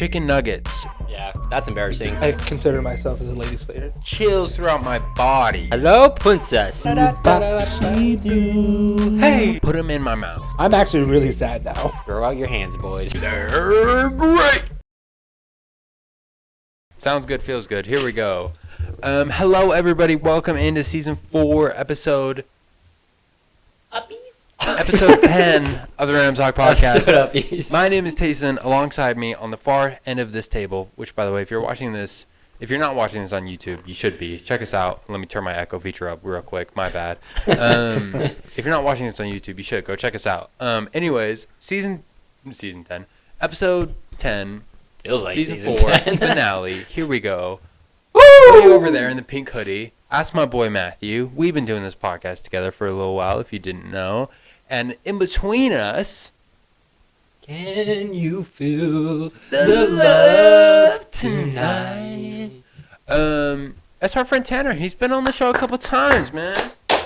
chicken nuggets. Yeah, that's embarrassing. I consider myself as a lady slater. Chills throughout my body. Hello, princess. Hey! Put them in my mouth. I'm actually really sad now. Throw out your hands, boys. They're great! Sounds good, feels good. Here we go. Hello, everybody. Welcome into Season 4, Episode 10 of the Random Talk Podcast. My name is Tacen. Alongside me on the far end of this table, which, by the way, if you're not watching this on YouTube, you should be. Check us out. Let me turn my echo feature up real quick. My bad. If you're not watching this on YouTube, you should. Go check us out. Anyways, Season 10, Episode 10. Feels like Season 4 10. Finale. Here we go. Woo! Over there in the pink hoodie. Ask my boy Matthew. We've been doing this podcast together for a little while, if you didn't know. And in between us, can you feel the love tonight? That's our friend Tanner. He's been on the show a couple times, man. Woo!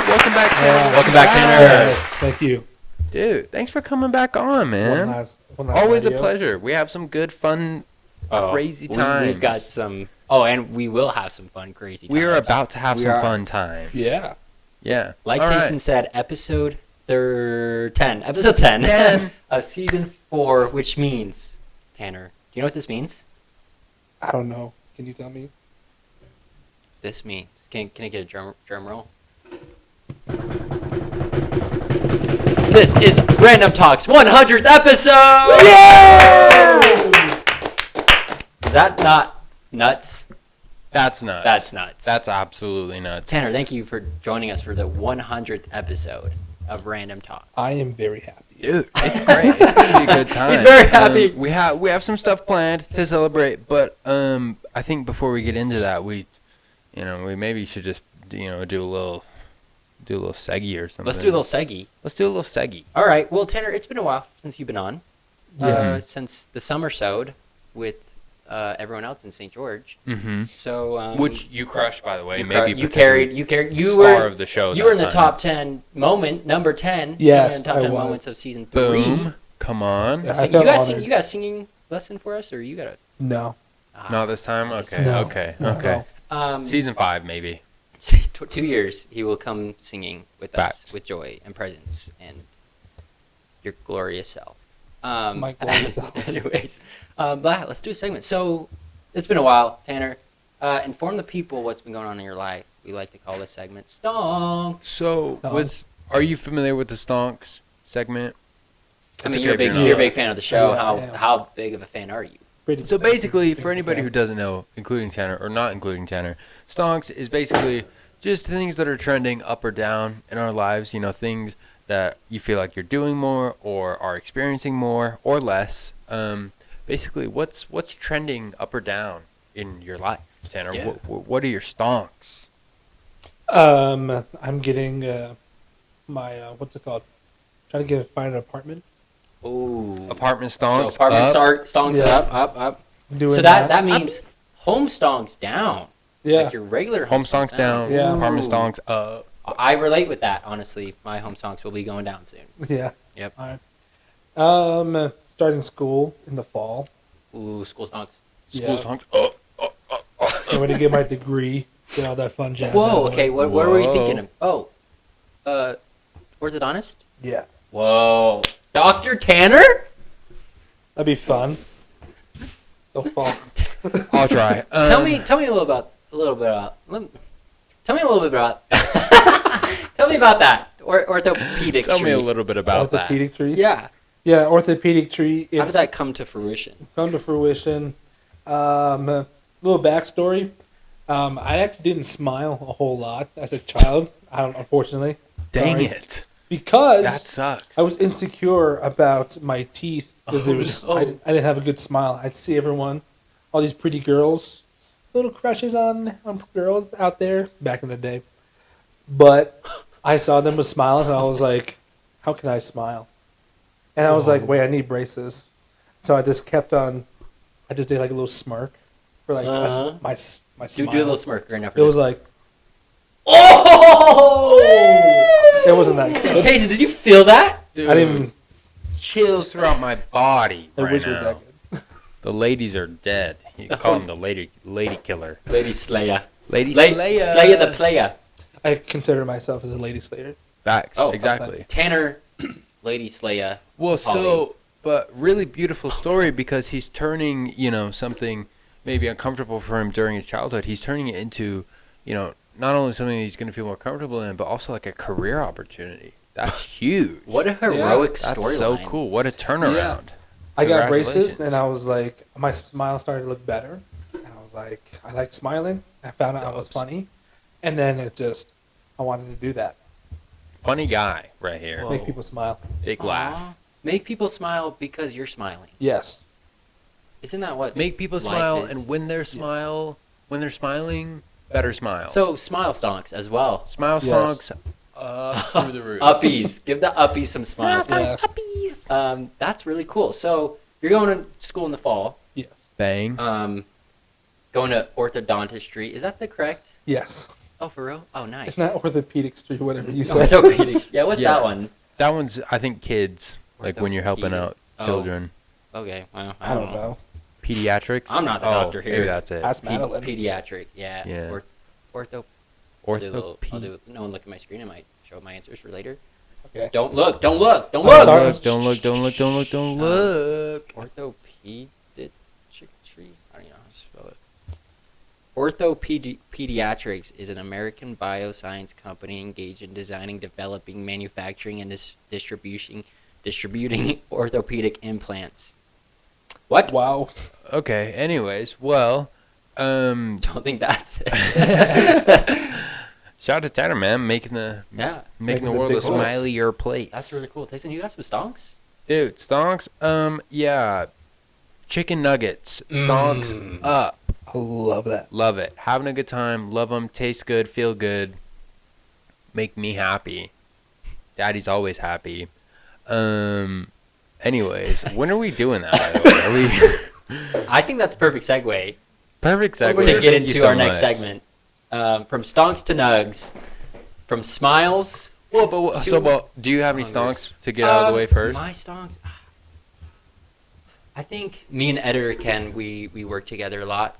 Welcome back, Tanner. Welcome back, Tanner. Yes, thank you. Dude, thanks for coming back on, man. One last Always video. a pleasure. We have some good, fun, crazy times. We've got some. Oh, and we will have some fun, crazy times. We are about to have some fun times. Yeah. Yeah. Like All Tacen right. said, episode 10 of season 4, which means, Tanner, do you know what this means? I don't know. Can you tell me? This means, can I get a drum roll? This is Random Talk's 100th episode! Yay! Is that not nuts? That's nuts. That's nuts. That's absolutely nuts. Tanner, thank you for joining us for the 100th episode of Random Talk. I am very happy. Dude, it's great. It's gonna be a good time. He's very happy. We have some stuff planned to celebrate, but I think before we get into that, we maybe should just do a little seggy or something. Let's do a little seggy. All right. Well, Tanner, it's been a while since you've been on. Since the summer sewed with everyone else in St. George. Mm-hmm. So which you crushed, by the way. You carried. You star were of the show. You were in the top 10 number 10. Yes, in the top 10 moments of season 3. Boom! Come on. Yeah, You got a singing lesson for us, or you got a? No. Not this time. Okay. No. Okay. No. Okay. No. Season 5, maybe. 2 years, he will come singing with us with joy and presence and your glorious self. My glorious self. Anyways, let's do a segment. So, it's been a while, Tanner. Inform the people what's been going on in your life. We like to call this segment Stonks. So, are you familiar with the Stonks segment? I mean, you're a big fan of the show. How big of a fan are you? So basically, for anybody who doesn't know, including Tanner or not including Tanner, Stonks is basically just things that are trending up or down in our lives. Things that you feel like you're doing more or are experiencing more or less. Basically, what's trending up or down in your life, Tanner? Yeah. What are your Stonks? I'm getting my what's it called? Trying to find an apartment. Ooh. Apartment Stonks. So apartment up. stonks Yeah. up. Doing So that means home stonks down. Yeah. Like your regular Home Stonks down. Yeah. Apartment Stonks up. I relate with that, honestly. My home stonks will be going down soon. Yeah. Yep. All right. Starting school in the fall. Ooh, school stonks. School Stonks up. I'm ready to get my degree. Get all that fun jazz. Whoa, okay, what were we Whoa. thinking of? Orthodontist? Yeah. Whoa. Dr. Tanner? That'd be fun. The fall. I'll try. Tell me a little bit about Tell me about that. Orthopedic Tell tree. me a little bit about that. Orthopedic tree. Yeah. Yeah, orthopedic tree. How did that come to fruition? Come to fruition. Little backstory. I actually didn't smile a whole lot as a child. Unfortunately. Dang Sorry. it. Because That sucks. I was insecure about my teeth because no. I didn't have a good smile. I'd see everyone, all these pretty girls, little crushes on girls out there back in the day. But I saw them with smiles and I was like, how can I smile? And I was like, wait, I need braces. So I just kept on. I just did like a little smirk for like my smile. Do a little smirk right now. It was like, oh! it wasn't that good. Tacen, did you feel that? Dude, I didn't even chills throughout my body I right wish it was now. that good. The ladies are dead. You can call him the lady killer. Lady Slayer. Lady Slayer. Slayer the player. I consider myself as a lady slayer. Facts. Oh, exactly. Tanner, Lady Slayer. Well, Polly. but really beautiful story because he's turning, something maybe uncomfortable for him during his childhood. He's turning it into, not only something he's going to feel more comfortable in, but also like a career opportunity. That's huge. What a heroic That's storyline. so cool. What a turnaround. I got braces, Congratulations. and I was like, my smile started to look better. And I was like, I like smiling. I found out I was funny. And then I wanted to do that. Funny guy right here. Make people smile. Big Aw. laugh. Make people smile because you're smiling. Yes. Isn't that what Make people life smile, is? and when they're smiling, better smile. So smile stonks as well. Smile Yes. songs through the roof. Uppies. Give the uppies some smiles. Yeah. That's really cool. So you're going to school in the fall. Yes. Bang. Going to orthodontistry. Is that the correct? Yes. Oh, for real? Oh, nice. It's not orthopedic street, whatever you said. Orthopedic. Yeah, what's Yeah. that one? That one's, I think, kids. Like when you're helping Orthopedic. out Oh. children. Okay, well, I don't know. Pediatrics. I'm not the doctor here. Maybe that's it. Ask Madeline. Pediatric, yeah. Yeah. Ortho. Orthopedic. No one look at my screen. I might show my answers for later. Okay. Don't look. Don't look. Don't Oh, look. sorry. Don't look. Orthopedic tree. I don't know how to spell it. Orthopediatrics is an American bioscience company engaged in designing, developing, manufacturing, and distributing orthopedic implants. What? Wow. Okay. Anyways, well, Don't think that's it. shout out to Tanner, man, making the Yeah, making the the world a big hits. smilier place. that's really cool. Tayson, you got some stonks? Dude, stonks. Yeah, chicken nuggets. Stonks up. I love that. Love it. Having a good time. Love them. Taste good. Feel good. Make me happy. Daddy's always happy. Anyways, when are we doing that? By the way? Are we I think that's a perfect segue perfect segue to get Thank you into so our next much. segment. From stonks to nugs, from smiles. Well, do you have any stonks to get out of the way first? My stonks. I think me and editor Ken, we work together a lot.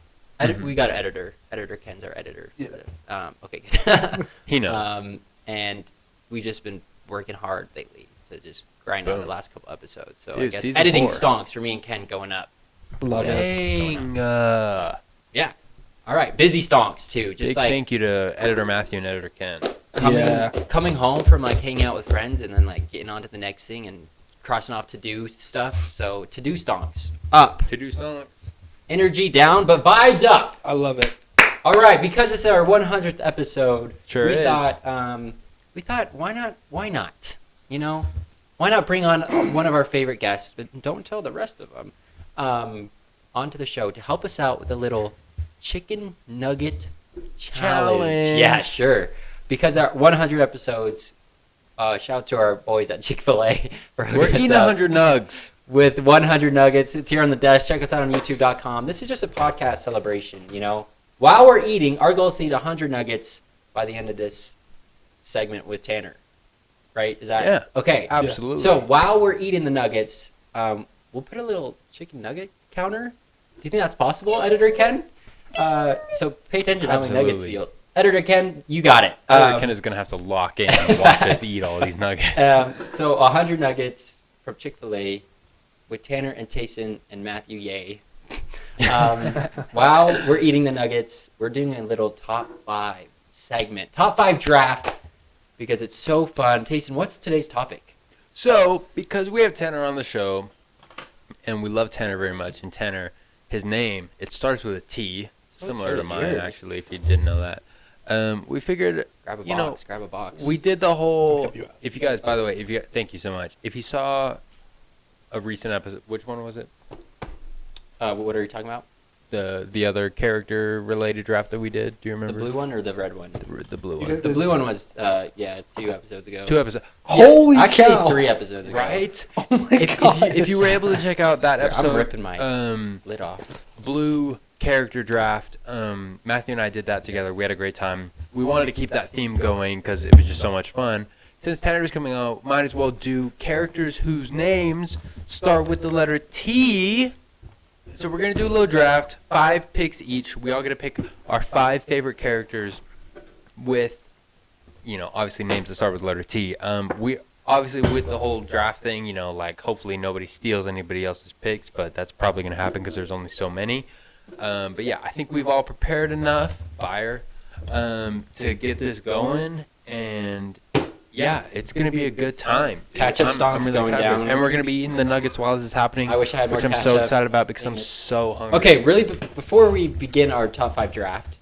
We got an editor. Editor Ken's our editor. Yeah. Okay, good. He knows. And we've just been working hard lately to just grind out the last couple episodes. So I Dude, guess season editing 4. stonks for me and Ken going up. Love it. Dang. Yeah. All right, busy stonks too. Just Big like thank you to editor Matthew and editor Ken. coming home from like hanging out with friends and then like getting on to the next thing and crossing off to do stuff. So to do stonks up, To do stonks. energy down, but vibes up. I love it. All right, because it's our 100th episode, Sure we is. thought why not? You know, why not bring on one of our favorite guests, but don't tell the rest of them, onto the show to help us out with a little chicken nugget challenge. Yeah, sure. Because our 100 episodes, shout out to our boys at Chick-fil-A for We're hooking us eating up 100 nugs. with 100 nuggets. It's here on the desk. Check us out on youtube.com. This is just a podcast celebration, you know. While we're eating, our goal is to eat 100 nuggets by the end of this segment with Tanner. Right? Is that Yeah. okay? Absolutely. So while we're eating the nuggets, we'll put a little chicken nugget counter. Do you think that's possible, Editor Ken? So pay attention to how many nuggets Absolutely. you. Editor Ken, you got it. Editor Ken is going to have to lock in and watch us eat all these nuggets. So 100 nuggets from Chick-fil-A with Tanner and Tacen and Matthew Yay. While we're eating the nuggets, we're doing a little top 5 segment. Top 5 draft because it's so fun. Tacen, what's today's topic? So, because we have Tanner on the show, and we love Tanner very much, and Tanner, his name, it starts with a T, similar to does mine, yours. actually, if you didn't know that. We figured, Grab a you know, box. Grab a box. we did the whole, help you out. if you guys, by the way, thank you so much. If you saw a recent episode, which one was it? What are you talking about? The other character-related draft that we did, do you The remember? blue one or the red one? The blue You one. guys The blue one was 2 episodes ago. 2 episodes. Holy Actually, cow. 3 episodes ago. Right? Oh my If you were able to check out that Here, episode, I'm ripping my lid off. blue character draft. Matthew and I did that together. We had a great time. We wanted to keep that theme going because it was just so much fun. since Tanner's coming out, might as well do characters whose names start with the letter T. So we're gonna do a little draft, 5 picks each. We all get to pick our 5 favorite characters with, obviously names that start with the letter T. We obviously with the whole draft thing, like hopefully nobody steals anybody else's picks, but that's probably gonna happen because there's only so many. But yeah, I think we've all prepared enough to get this going, and yeah, it's gonna be a good time. Ketchup Stonks going down, and we're gonna be eating the nuggets while this is happening. I wish I had more which I'm ketchup. so excited about because I'm so hungry. Okay, really, before we begin our top 5 draft,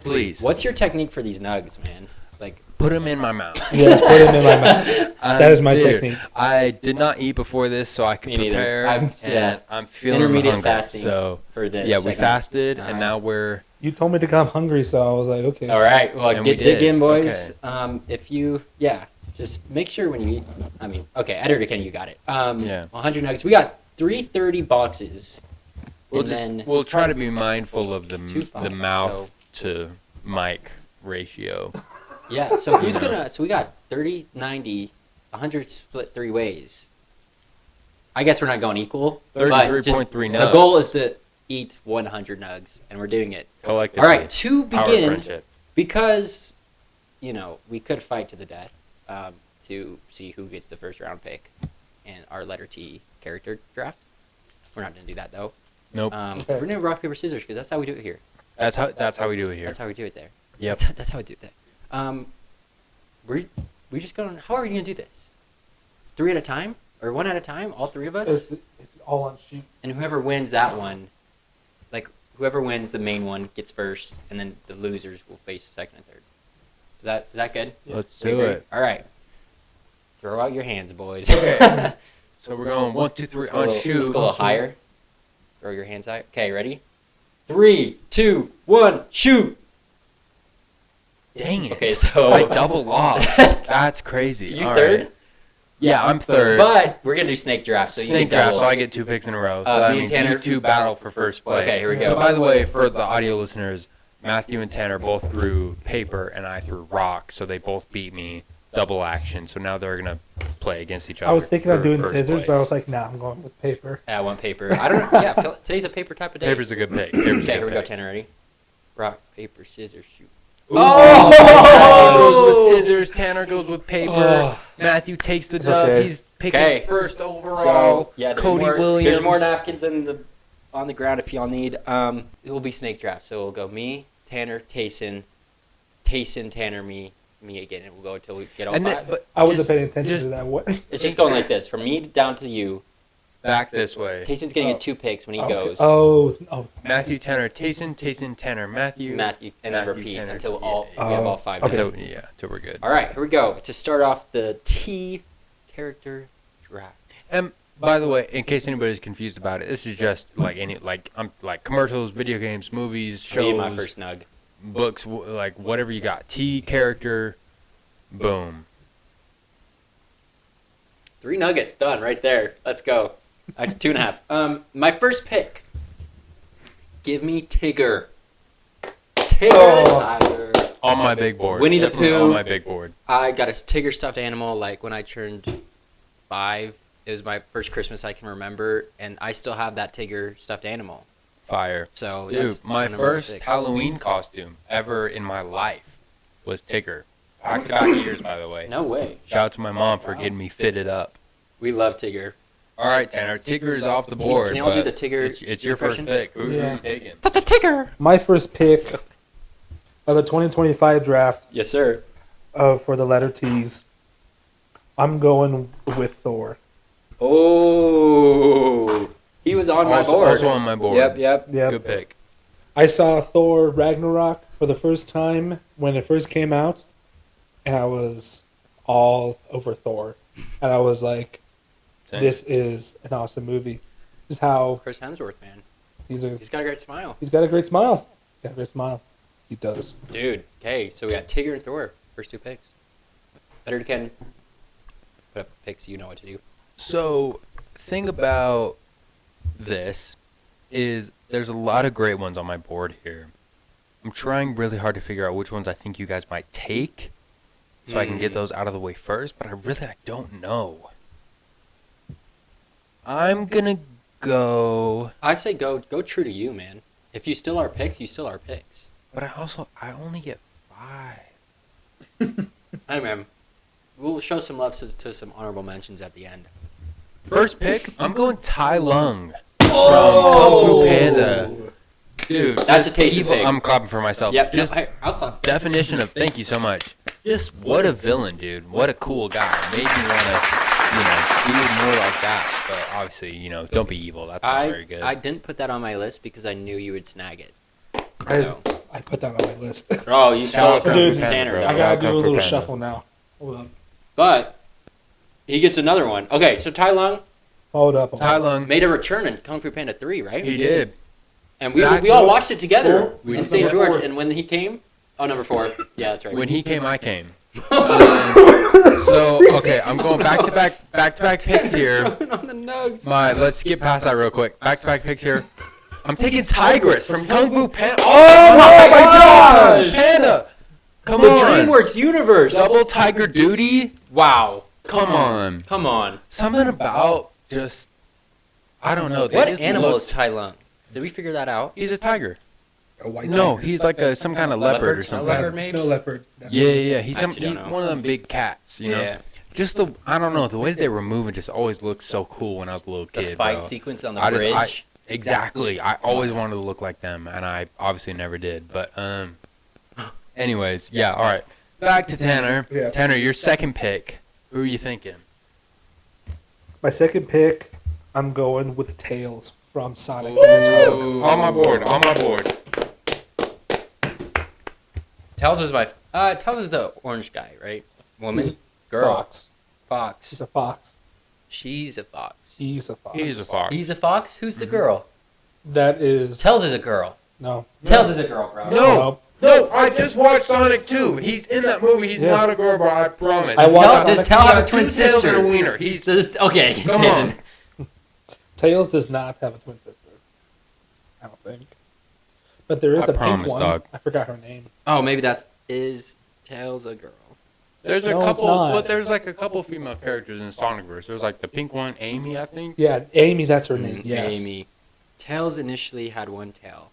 please. What's your technique for these nugs, man? Like, put them in my mouth. Yes, put them in my mouth. That is my technique. I did not eat before this, so I could prepare. I'm feeling intermediate hungry, fasting so for this. Yeah, we segment. fasted, and now we're. You told me to come hungry, so I was like, okay. All right, well, dig in, boys. Okay. If you, just make sure when you eat. Okay, Editor Ken, you got it. 100 nuggets. We got 330 boxes. We'll try to be mindful of the mouth to mic ratio. Yeah, so who's gonna? So we got 30, 90, 100 split 3 ways. I guess we're not going equal. 33.3 nugs. The goal is to eat 100 nugs, and we're doing it collectively. All right, to begin, friendship. because we could fight to the death to see who gets the first round pick in our letter T character draft. We're not gonna do that though. Nope. We're gonna rock paper scissors because that's how we do it here. That's how we do it here. That's how we do it there. Yep. That's how we do it there. We're just going. How are we gonna do this? 3 at a time or 1 at a time? All 3 of us. It's all on shoot. And whoever wins that one, like whoever wins the main one gets first, and then the losers will face second and third. Is that good? Let's do it. All right. Throw out your hands, boys. Okay. So we're going 1, 2, 3 on shoot. Let's go a little higher. Throw your hands out. Okay, ready? 3, 2, 1, shoot! Dang it. Okay, so I double lost. That's crazy. You All third? Right. Yeah, I'm third. But we're gonna do snake draft, so snake draft, so I get 2 picks in a row. So that me means and Tanner, you 2 battle for first place. Okay, here we go. So by the way, for the audio listeners, Matthew and Tanner both threw paper, and I threw rock, so they both beat me. Double action. So now they're gonna play against each other. I was thinking of doing scissors, place. but I was like, nah, I'm going with paper. I want paper. I don't know. Yeah, today's a paper type of day. Paper's a good pick. Okay, here we go, Tanner. Ready? Rock, paper, scissors, shoot. Ooh. Matthew goes with scissors. Tanner goes with paper. Matthew takes the dub. Okay. He's picking first overall. So, Cody Williams. There's more napkins on the ground if y'all need. It will be snake draft. So we'll go me, Tanner, Tacen, Tanner, me again, and we'll go until we get all 5. I wasn't paying attention to that. What? It's just going like this, from me down to you. Back this way. Tacen's gonna get 2 picks when he goes. Oh. Matthew, Tanner, Tacen, Tanner, Matthew, and then repeat Tanner, until we yeah. have all 5. Okay. Until we're good. All right, here we go. To start off the T character draft. And by the way, in case anybody's confused about it, this is just like commercials, video games, movies, shows, my first nug. Books, like whatever you got. T character, boom. 3 nuggets done right there. Let's go. Actually, 2.5. My first pick. Give me Tigger. Tigger. On my big board. Winnie the Definitely Pooh. On my big board. I got a Tigger stuffed animal like when I turned 5. It was my first Christmas I can remember, and I still have that Tigger stuffed animal. Fire. So dude, that's my first Halloween costume ever in my life was Tigger. Back-to-back years, by the way. No way. Shout out to my mom for getting me fitted up. We love Tigger. All right, Tanner. Tigger is off the board. Can you all do the Tigger? It's your first pick. Who are you taking? That's a Tigger. My first pick of the 2025 draft Yes, sir. for the letter T's, I'm going with Thor. Oh, he was on my board. Also on my board. Yep. Good pick. I saw Thor Ragnarok for the first time when it first came out, and I was all over Thor. And I was like, Same. this is an awesome movie. This is how Chris Hemsworth, man. he's got a great smile. got a great smile. He does. Dude, okay, so we got Tigger and Thor. First 2 picks. Better can put up picks, you know what to do. So, thing about this is there's a lot of great ones on my board here. I'm trying really hard to figure out which ones I think you guys might take. so I can get those out of the way first. But I don't know. I'm gonna go. I say go true to you, man. If you still are picks, you still are picks. But I only get 5. Hey, man. We'll show some love to some honorable mentions at the end. First pick, I'm going Tai Lung from Kung Fu Panda. Dude, that's a tasty pick. I'm clapping for myself. Yep, just I'll clap. Definition of thank you so much. Just what a villain, dude. What a cool guy. Made me want to, be more like that. But obviously, don't be evil. That's not very good. I didn't put that on my list because I knew you would snag it. I put that on my list. Oh, you stole it from Dude, Tanner. I gotta do a little shuffle now. Hold up. But he gets another one. Okay, so Tai Lung Hold up. Tai Lung made a return in Kung Fu Panda 3, right? He did. And we all watched it together Four. in St. George. And when he came, number 4. Yeah, that's right. When he came, I came. Okay, I'm going back to back picks here. on the nugs. Let's skip past that real quick. Back to back picks here. I'm taking Tigress from Kung Fu Panda. Oh my gosh! Panda! Come The on! DreamWorks universe. Double Tiger Duty? Wow. Come on. Come on. Something about just, I don't know. What animal is Tai Lung? Did we figure that out? He's a tiger. A white No, tiger. he's like some kind of leopard or something. leopard, maybe? Snow leopard. That's what Yeah, it is. yeah. He's Actually, don't know. one of them big cats, you know? Yeah. Just I don't know, the way they were moving just always looked so cool when I was a little The kid. fight bro. sequence on the I bridge. Exactly. I always wanted to look like them, and I obviously never did. But, anyways, yeah, all right. Back to Tanner. Yeah. Tanner, your second pick. Who are you thinking? My second pick, I'm going with Tails from Sonic the Hedgehog. Ooh. On my board. Tails is Tails is the orange guy, right? Woman? Girl? Fox. Fox. He's a fox. She's a fox. He's a fox. He's a fox. He's a fox? Who's the girl? That is... Tails is a girl. No. Tails is a girl, bro. No, I just watched Sonic 2. He's in that movie. He's Yeah. not a girl, bro. I promise. I watched Does Sonic. Tails have a Two twin tails sister? and a wiener. He's Okay, Come Tacen. on. Tails does not have a twin sister. I don't think. But there is I a pink promise, one. dog. I forgot her name. Oh, maybe is Tails a girl? There's a No, it's couple, not. but there's like a couple female characters in Sonicverse. There's like the pink one, Amy, I think. Yeah, Amy, that's her name. Yes. Amy. Tails initially had one tail,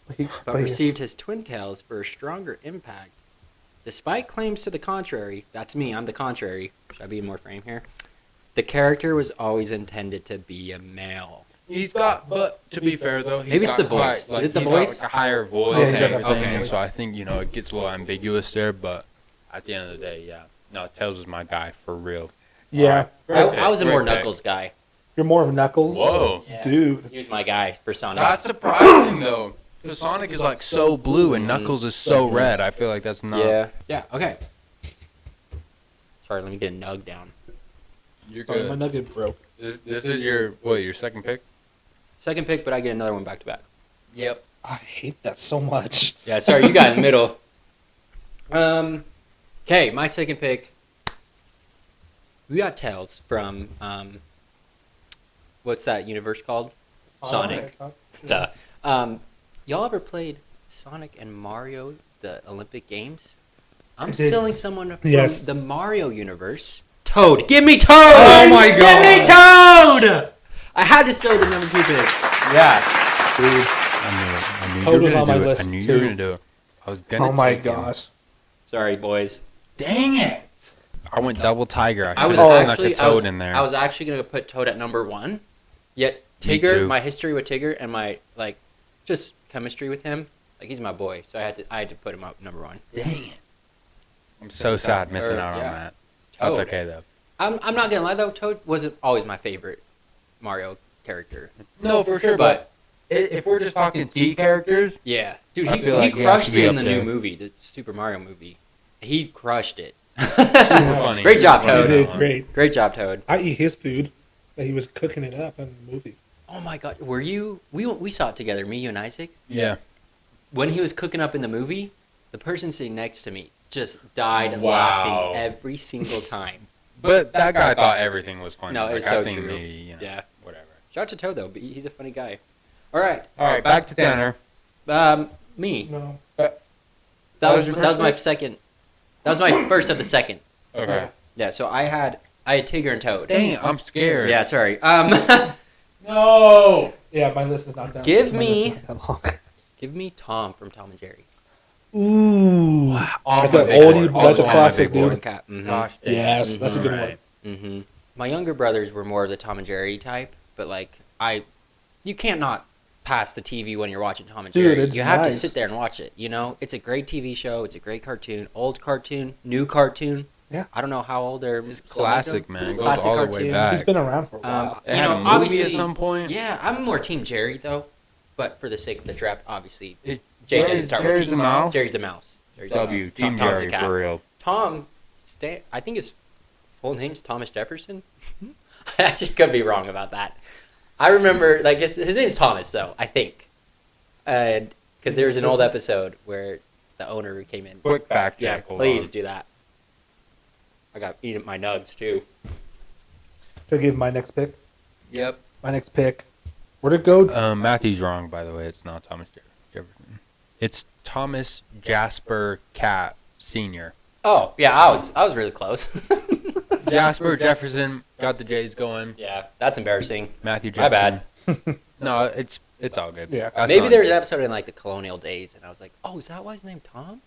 But he, but received his twin tails for a stronger impact. Despite claims to the contrary, that's me, I'm the contrary. Should I be in more frame here? The character was always intended to be a male. But to be fair though, Maybe it's the voice. Is it the voice? Got, like, a higher voice Yeah, he and does have a everything. voice. So I think it gets a little ambiguous there. But at the end of the day, yeah, no, Tails is my guy for real. yeah. I was a more Great pick. Knuckles guy. You're more of Knuckles. Whoa, Yeah. Dude. He was my guy for Sonic. that's surprising though, because Sonic is like so blue and Knuckles is so red. I feel like that's not. Yeah. Yeah, okay. Sorry, let me get a nug down. You're Sorry, my good. nugget broke. This is your second pick? Second pick, but I get another one back to back. Yep. I hate that so much. Yeah, sorry, you got in the middle. Okay, my second pick. We got Tails from what's that universe called? Sonic. Duh. Y'all ever played Sonic and Mario, the Olympic Games? I'm did. selling someone from Yes. the Mario universe. Toad. Give me Toad! Oh my Give me Toad! I had to start the number 2 pick. Yeah. Dude. I knew Toad you were was gonna on my do it. list, I knew you too. were gonna do it. I was gonna. Oh my take him. gosh. Sorry, boys. Dang it! I went double tiger. I was should have actually snuck a Toad in there. I was actually gonna put Toad at number 1. Yet Me Tigger, too. my history with Tigger and my just chemistry with him, he's my boy. So I had to put him up number 1. Dang it! I'm so sad missing out on yeah. that. That's Toad. okay though. I'm not gonna lie though, Toad wasn't always my favorite Mario character. No, for sure. But if we're just talking T characters, Yeah, dude, I he feel like he has crushed to be it in up the new there. movie, the Super Mario movie. He crushed it. super funny. Great job, Super funny. Toad. He did great. Great job, Toad. I eat his food. That he was cooking it up in the movie. Oh my God, were you? We saw it together, me, you, and Isaac. Yeah. When he was cooking up in the movie, the person sitting next to me just died Wow. laughing every single time. But that guy thought everything was funny. No, it's I so think true. Maybe, Yeah. whatever. Shout out to Toad though, but he's a funny guy. All right, All right, back to Tanner. me. No. That That was was your my first pick? second. That was my first of the second. Okay. Yeah, so I had Tigger and Toad. Dang, I'm scared. Yeah, sorry. No. Yeah, my list is not that. Give my me- list is not that long. Give me Tom from Tom and Jerry. Ooh, On that's my an big oldie. board. That's a Also on my classic, big board. dude. Cat. Mm-hmm. Gosh. Dang. Yes, that's a good Alright. one. Mm-hmm. My younger brothers were more of the Tom and Jerry type, but like you can't not pass the TV when you're watching Tom and Dude, Jerry. it's You have to nice. sit there and watch it. You know, it's a great TV show. It's a great cartoon. Old cartoon, new cartoon. Yeah. I don't know how old they're. It's still making classic, them. man. It goes Classic all the way cartoon. back. He's been around for a while. They You had know, a movie obviously- at some point. Yeah, I'm more Team Jerry though, but for the sake of the draft, obviously, It- Jay Jerry's- doesn't start with Jerry's Team the mouse? Jerry's the mouse. Jerry's the W. mouse. Team Tom's the Jerry cat. for real. Tom, I think his full name's Thomas Jefferson. I actually could be wrong about that. I remember, like, his name's Thomas, though, I think. And because there was an old episode where the owner came in. Quick fact Yeah, check. Hold please on. do that. I got eating my nugs, too. Should I give my next pick? Yep. My next pick. Where'd it go? Matthew's wrong, by the way. It's not Thomas Jefferson. It's Thomas Jasper Cat Sr. Oh, yeah, I was really close. Jasper Jefferson got the J's going. Yeah, that's embarrassing. Matthew My Jefferson. bad. No, it's all good. Yeah. That's Maybe not- there's an episode in, like, the colonial days, and I was like, oh, is that why his name Tom?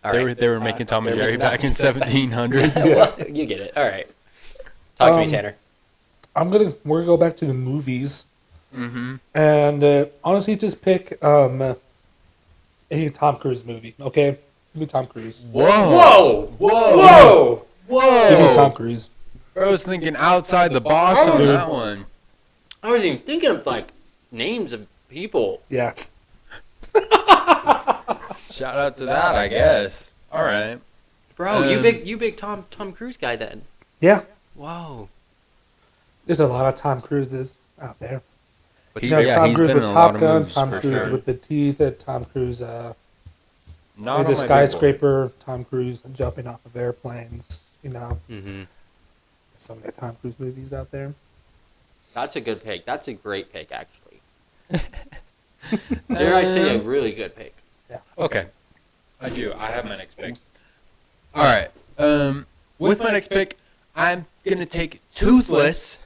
All They right. were, they were making Tom and They're Jerry making back in that- 1700s. Yeah. Well, you get it. All right. Talk to me, Tanner. We're gonna go back to the movies, Mm-hmm. and honestly, just pick any Tom Cruise movie. Okay, give me Tom Cruise. Whoa. Whoa! Whoa. Whoa! Give me Whoa. Tom Cruise. I was thinking outside the box on Dude. that one. I wasn't even thinking of, like, names of people. Yeah, Shout out to that, I guess. All right. Bro, you Um, big Tom Cruise guy then. yeah. Whoa. There's a lot of Tom Cruises out there. He- You know, yeah, Tom he's Cruise been with in a lot Top of Gun, movies, Tom for Cruise sure. with the teeth, Tom Cruise Not with on the my big board. skyscraper, Tom Cruise jumping off of airplanes. You know, Mm-hmm. so many Tom Cruise movies out there. That's a good pick. That's a great pick, actually. Dare I say a really good pick? Okay. I do. I have my next pick. All right. With my next pick, I'm going to take Toothless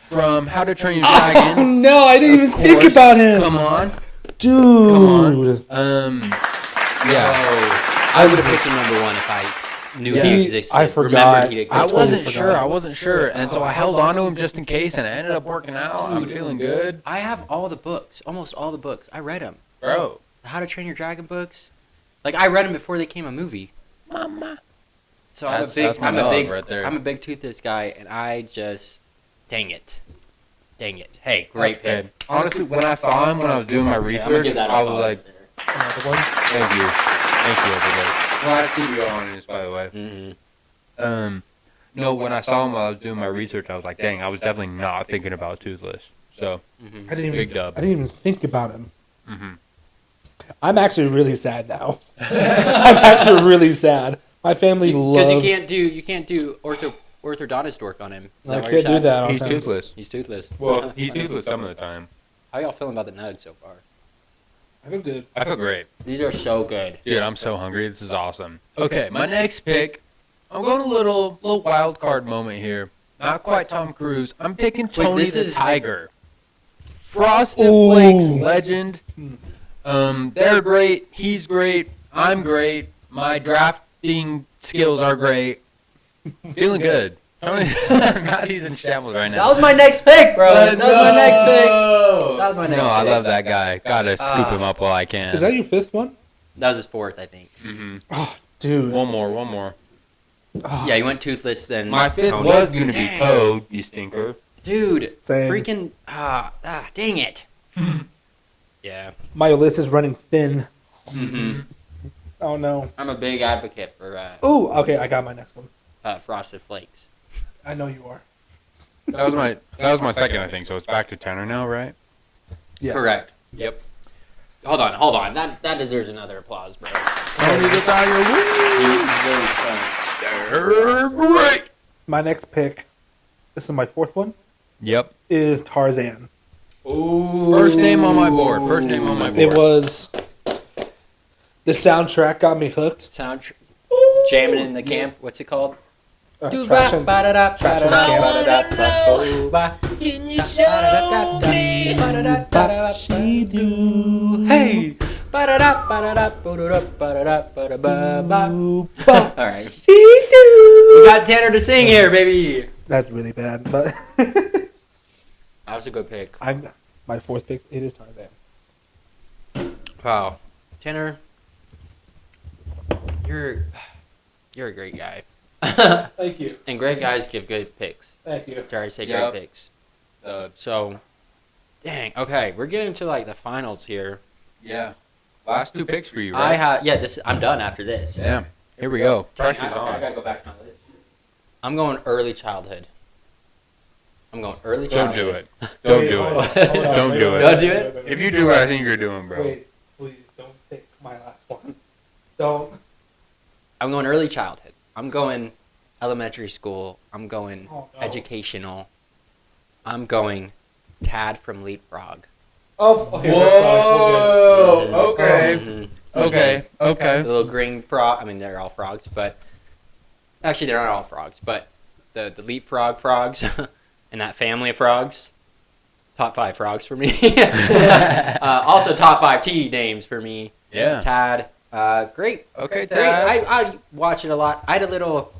from How to Train Your Dragon. no, I didn't even Of think course. about him, Come on. dude. Yeah. I would have picked him number one if I knew Yeah. he existed. I forgot. Remembered he I existed. totally wasn't forgot. sure. I wasn't sure. And so I held on to him just in case, and it ended up working out. I'm feeling good. I have all the books, almost all the books. I read them. Bro. The How to Train Your Dragon books. Like, I read them before they came a movie. Mama. So That's my love right there. I'm a big Toothless guy, and I just, dang it. Hey, great pick. Honestly, when I saw him, when I was doing my I'm gonna research, give that I up was on like, there. Another one. thank you. Thank you, everybody. Well, I see you on this, by the way. Mm-hmm. No, when I saw him while I was doing my research, I was like, dang, I was definitely not thinking about Toothless. So, Mm-hmm. I didn't Big even. dub. I didn't even think about him. mhm. I'm actually really sad now. I'm actually really sad. My family loves. Because you can't do orthodontist work on him. Is I that why can't you're do sad? that. on He's time. toothless. He's toothless. Well, he's toothless some of the time. How y'all feeling about the nugs so far? I feel good. I feel great. These are so good. Dude, I'm so hungry. This is awesome. Okay, my next pick, I'm going a little wild card moment here. Not quite Tom Cruise. I'm taking Tony this the is- Tiger. Frosted Ooh. Flakes legend. They're great. He's great. I'm great. My drafting skills are great. Feeling good. Tony, Matthew's in shambles right That now. was my next pick, bro. Let's That was my next pick. go. That was my next No, I pick. love that guy. Gotta scoop him up while I can. Is that your fifth one? That was his fourth, I think. Oh, dude. One more. Oh, Yeah, you went toothless, then My fifth Tony. was gonna be Dang. Toad, you stinker. Dude, Same. freaking, dang it. Yeah. My list is running thin. Mm-hmm. Oh no. I'm a big advocate for Ooh, okay, I got my next one. Frosted Flakes. I know you are. That was my second, I think. So it's back to tenor now, right? Yeah. Correct. Yep. Hold on. That deserves another applause, bro. Tony the Tiger. He's very strong. They're great. My next pick, this is my fourth one, Yep. is Tarzan. Ooh. First name on my board. It was the soundtrack got me hooked. jamming in the camp. What's it called? Traction. Traction Can you show me what she do? Hey! All right. We got Tanner to sing here, baby. That's really bad, but That was a good pick. My fourth pick. It is Tarzan. Wow, Tanner, you're a great guy. Thank you. And great guys give good picks. Thank you. Sorry, say Yep. great picks. So, dang. Okay, we're getting to like the finals here. Yeah. Last two picks for you, right? I'm done after this. Yeah. Here we go. Dang, Pressure's I on. gotta go back to my list. I'm going early childhood. Don't childhood. do it. Don't do Hold it. on, hold on, Don't wait, do wait, it. wait, Don't do wait, it? wait, wait, If wait. you do what I think you're doing, bro. Wait, please don't take my last one. Don't. I'm going early childhood. I'm going elementary school. I'm going Oh, no. educational. I'm going Tad from Leapfrog. Oh, okay. Whoa. Okay. Mhm. Okay. Okay. The little green frog. I mean, they're all frogs, but actually, they're not all frogs. But the leapfrog frogs and that family of frogs, top 5 frogs for me. Also, top 5 tea names for me. Yeah. Tad. Great. Okay, Great. Tad. I watch it a lot. I had a little.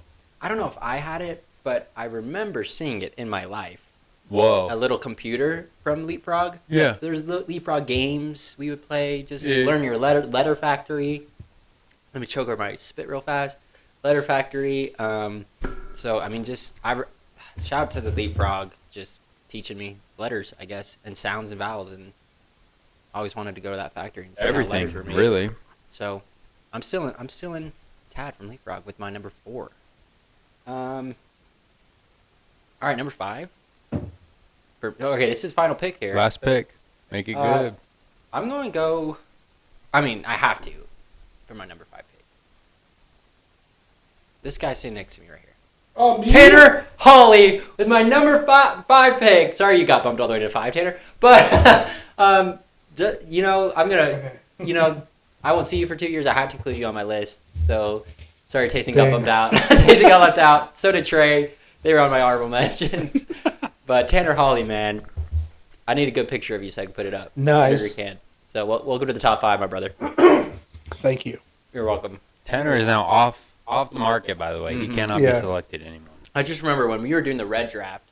I don't know if I had it, but I remember seeing it in my life. A Whoa. little computer from Leapfrog. Yeah. So there's the Leapfrog games we would play. Just Yeah. learn your letter factory. Let me choke over my spit real fast. Letter factory. So I mean, shout out to the Leapfrog, just teaching me letters, I guess, and sounds and vowels, and I always wanted to go to that factory and see how Everything, letters were made. really. So I'm still in Tad from Leapfrog with my number 4. All right, number 5. Okay, this is final pick here. Last pick. Make it good. I'm going to go. I mean, I have to for my number 5 pick. This guy's sitting next to me right here. Oh, me? Tanner Hawley with my number 5 pick. Sorry you got bumped all the way to 5, Tanner. But, I'm going to, I won't see you for 2 years. I have to include you on my list. So, sorry, Tacen got Dang. bumped out. Tacen got left out. So did Trey. They were on my honorable mentions. But Tanner Hawley, man, I need a good picture of you so I can put it up. Nice. Whenever you can. So, we'll go to the top 5, my brother. Thank you. You're welcome. Tanner is now off the market, by the way. He cannot be Yeah. selected anymore. I just remember when we were doing the red draft,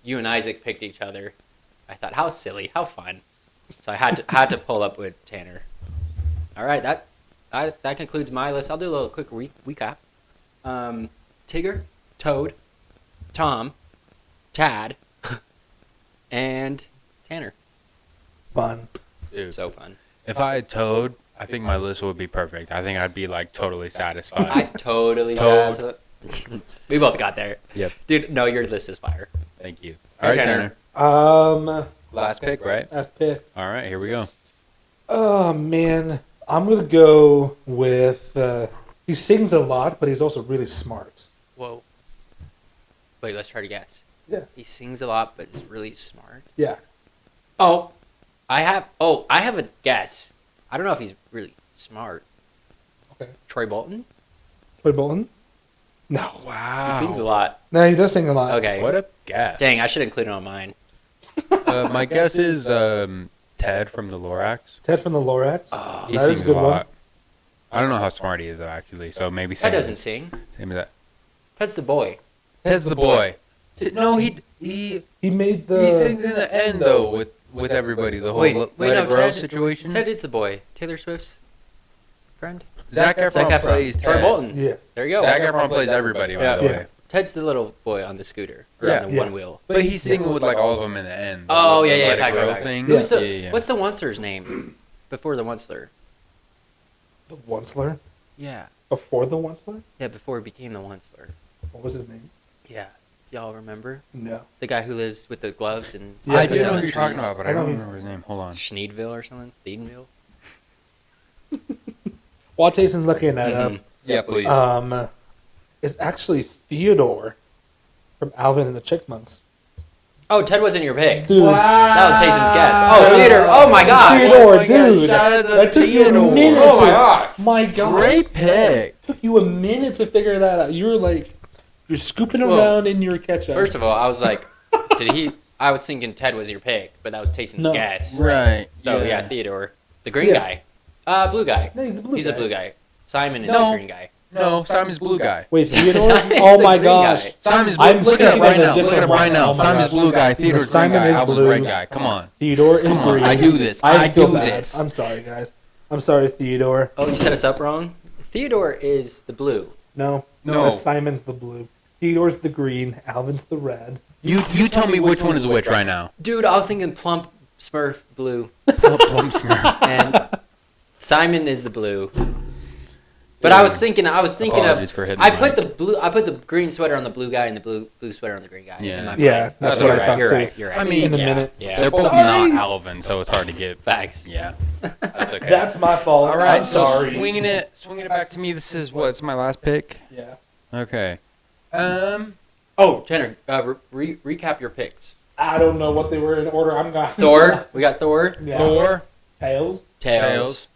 you and Isaac picked each other. I thought, how silly, how fun. So I had to pull up with Tanner. All right, that concludes my list. I'll do a little quick recap. Tigger, Toad, Tom, Tad, and Tanner. Fun. Dude, So fun. if I had Toad, I think my list would be perfect. I think I'd be like totally satisfied. I totally Toad. We both got there. Yep. Dude, no, your list is fire. Thank you. All right, Tanner. Tanner. Last pick, right? Last pick. All right, here we go. Oh man, I'm gonna go with. He sings a lot, but he's also really smart. Whoa. Wait, let's try to guess. Yeah. He sings a lot, but is really smart. Yeah. Oh, I have a guess. I don't know if he's really smart. Okay. Troy Bolton? Troy Bolton? No. Wow. He sings a lot. No, he does sing a lot. Okay. What a guess. Dang, I should include it on mine. My guess is Ted from the Lorax. Ted from the Lorax. Oh, He That is sings a good one. I don't know how smart he is, though, actually. So maybe Ted same doesn't as, sing. same as that. Ted's the boy. Ted's the boy. No, he He made the. he sings in the end though with everybody. The whole Wait, Let no, It Grow Ted- situation. Ted is the boy. Taylor Swift's friend. Zac Efron Zac Efron. plays Troy Ted. Bolton. Yeah. There you go. Zac Efron plays everybody, by Yeah. the Yeah. way. Ted's the little boy on the scooter. Or Yeah. on the Yeah. one wheel. But he's singing with like all of them in the end. Oh, The yeah, yeah, Let It facts, Grow facts. thing. Who's the, Yeah. What's the Onceler's name before the Onceler? The Onceler? Yeah. Before the Onceler? Yeah, before he became the Onceler. What was his name? Yeah. Y'all remember? No. The guy who lives with the gloves and... Yeah, I do know yeah. who you're talking about, but I I know don't he's- remember his name. Hold on. Schneedville or something? Thedenville? While Tayson's looking that Mhm. Yeah, please. up, it's actually Theodore from Alvin and the Chipmunks. Oh, Ted wasn't your pick. Dude. Wow. That was Tason's guess. Oh, Theodore. Oh my god. Theodore, my dude. gosh, shout out to That took you a Theodore. minute. Oh my gosh. My gosh. Great pick. Took you a minute to figure that out. You were like, you're scooping Well, around in your ketchup. First of all, I was like, I was thinking Ted was your pick, but that was Tason's No. guess. Right. So yeah, Theodore. The green guy. Blue guy. No, he's the blue He's guy. a blue guy. Simon is No. the green guy. No, Simon's blue guy. Wait, Theodore? Simon's Oh the my green gosh. guy. Simon's blue. I'm Look it up thinking right of a now. Look it different up right one. now. Oh my Simon's gosh. blue guy. Theodore's green Simon guy. is Alvin's blue. red guy. Come on. Theodore is Come on. green. I do this. I I feel do bad. this. I'm sorry, guys. I'm sorry, Theodore. Oh, you set us up wrong? Theodore is the blue. No. No. Simon's the blue. Theodore's the green. Alvin's the red. You tell me which one is which right now. Dude, I was thinking plump Smurf blue. Plum Smurf. And Simon is the blue. But I was thinking Apologies for hitting I the put mic. the green sweater on the blue guy and the blue sweater on the green guy. Yeah. in my Yeah, mind. that's what what I I thought You're too. right. You're right. I mean, In a yeah, minute. Yeah. They're both Sorry. not Alvin, so it's hard to get. Facts. Yeah. That's okay. That's my fault. All right. I'm So sorry. swinging it back to me. This is what? It's my last pick. Yeah. Okay. Oh, Tanner, recap your picks. I don't know what they were in order. I'm going. Thor. We got Thor. Yeah. Thor. Tails. Tails.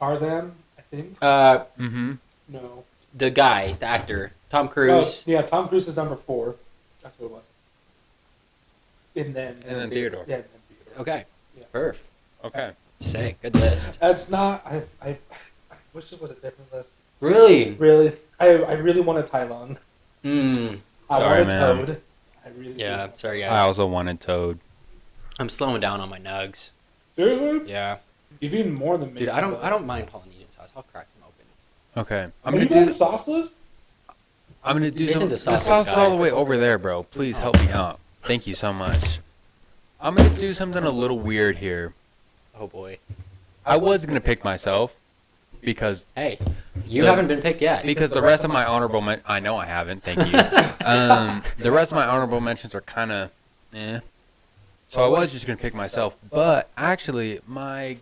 Tarzan, I think. Mm-hmm. No. The guy, the actor, Tom Oh, Cruise. yeah, Tom Cruise is number 4. That's what it was. And then Theodore. Yeah, and then Theodore. Okay. Yeah. Perf. Okay. Sick. Good list. That's not. I wish it was a different list. Really? Really, I really want a Tylon. Mm. I Sorry, want a man. Toad. I really Yeah. do. Sorry, I guys. also wanted Toad. I'm slowing down on my nugs. Seriously? Yeah. You've eaten more than me. Dude, I don't mind Polynesian sauce. I'll crack some open. Okay. Are you doing sauceless? I'm gonna do Jason's some. a The sauce sauce is guy. all the way over there, bro. Please help me out. Thank you so much. I'm gonna do something a little weird here. Oh boy. I was gonna pick myself because Hey, you The- haven't been picked yet. because the rest of my honorable I know I haven't. Thank you. The rest of my honorable mentions are kind of, So I was just gonna pick myself, but actually my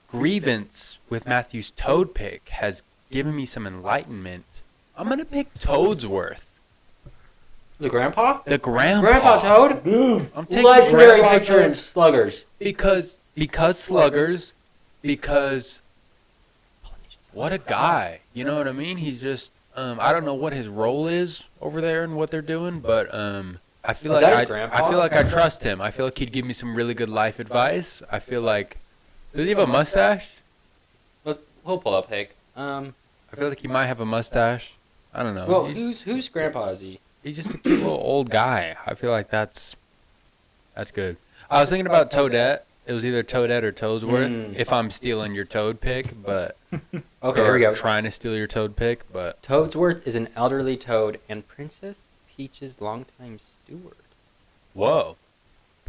grievance with Matthew's Toad pick has given me some enlightenment. I'm gonna pick Toadsworth, The grandpa? the grandpa. Grandpa Toad? Dude. I'm taking Legendary Grandpa picture in Toad Sluggers. because sluggers, because what a guy. You know what I mean? He's just I don't know what his role is over there and what they're doing, but I feel Is like that his grandpa? I feel like I trust him. I feel like he'd give me some really good life advice. I feel like does he have a mustache? We'll pull up pick. I feel like he might have a mustache. I don't know. Well, he's whose grandpa is he? just a cute little old guy. I feel like that's good. I was thinking about Toadette. It was either Toadette or Toadsworth. If I'm stealing your Toad pick, but Okay, here we go. Trying to steal your Toad pick, but Toadsworth is an elderly toad and Princess Peach's longtime steward. whoa.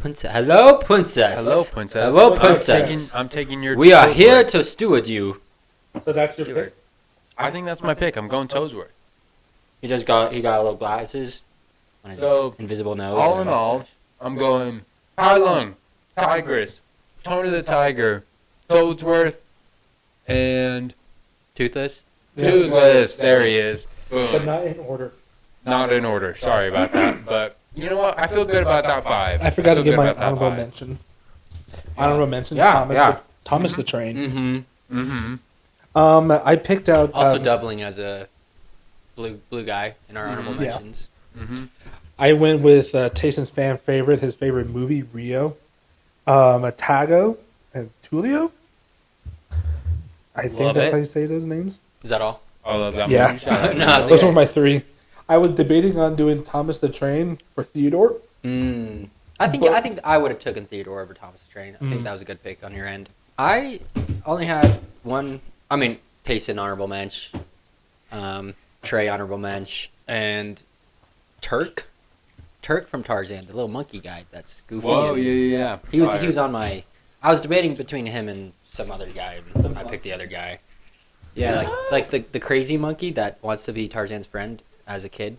Hello, princess. Hello, princess. Hello, I'm princess. I'm taking your. We are Toadsworth. here to steward you. So that's your Steward. pick? I think that's my pick. I'm going Toadsworth. He got little glasses on his So, invisible nose. all and in a all, mustache. I'm going Tylung, Tigress, Tony the Tiger, Toadsworth, and Toothless. Yeah. Toothless. There he is. But Boom. not in order. Not in order. Sorry about that. But you know what? I feel good about that 5. I forgot to feel give good my about that honorable 5. mention. Honorable mention. Yeah, Thomas. yeah. Thomas the Train. Mm-hmm. Mm-hmm. I picked out. Also doubling as a blue guy in our honorable Yeah. mentions. Mm-hmm. I went with Tason's fan favorite, his favorite movie, Rio. Atago and Tulio. I think Love that's it. how you say those names. Is that all? I love that Yeah. movie. Shout out. No, it's Those okay. were my 3. I was debating on doing Thomas the Train for Theodore. I think I would have taken Theodore over Thomas the Train. I think that was a good pick on your end. I only had one. I mean, Tacen honorable mensch, Trey honorable mensch, and Turk from Tarzan, the little monkey guy that's goofy. Whoa, and- yeah. He was on my. I was debating between him and some other guy, and I picked the other guy. Yeah, like the crazy monkey that wants to be Tarzan's friend as a kid.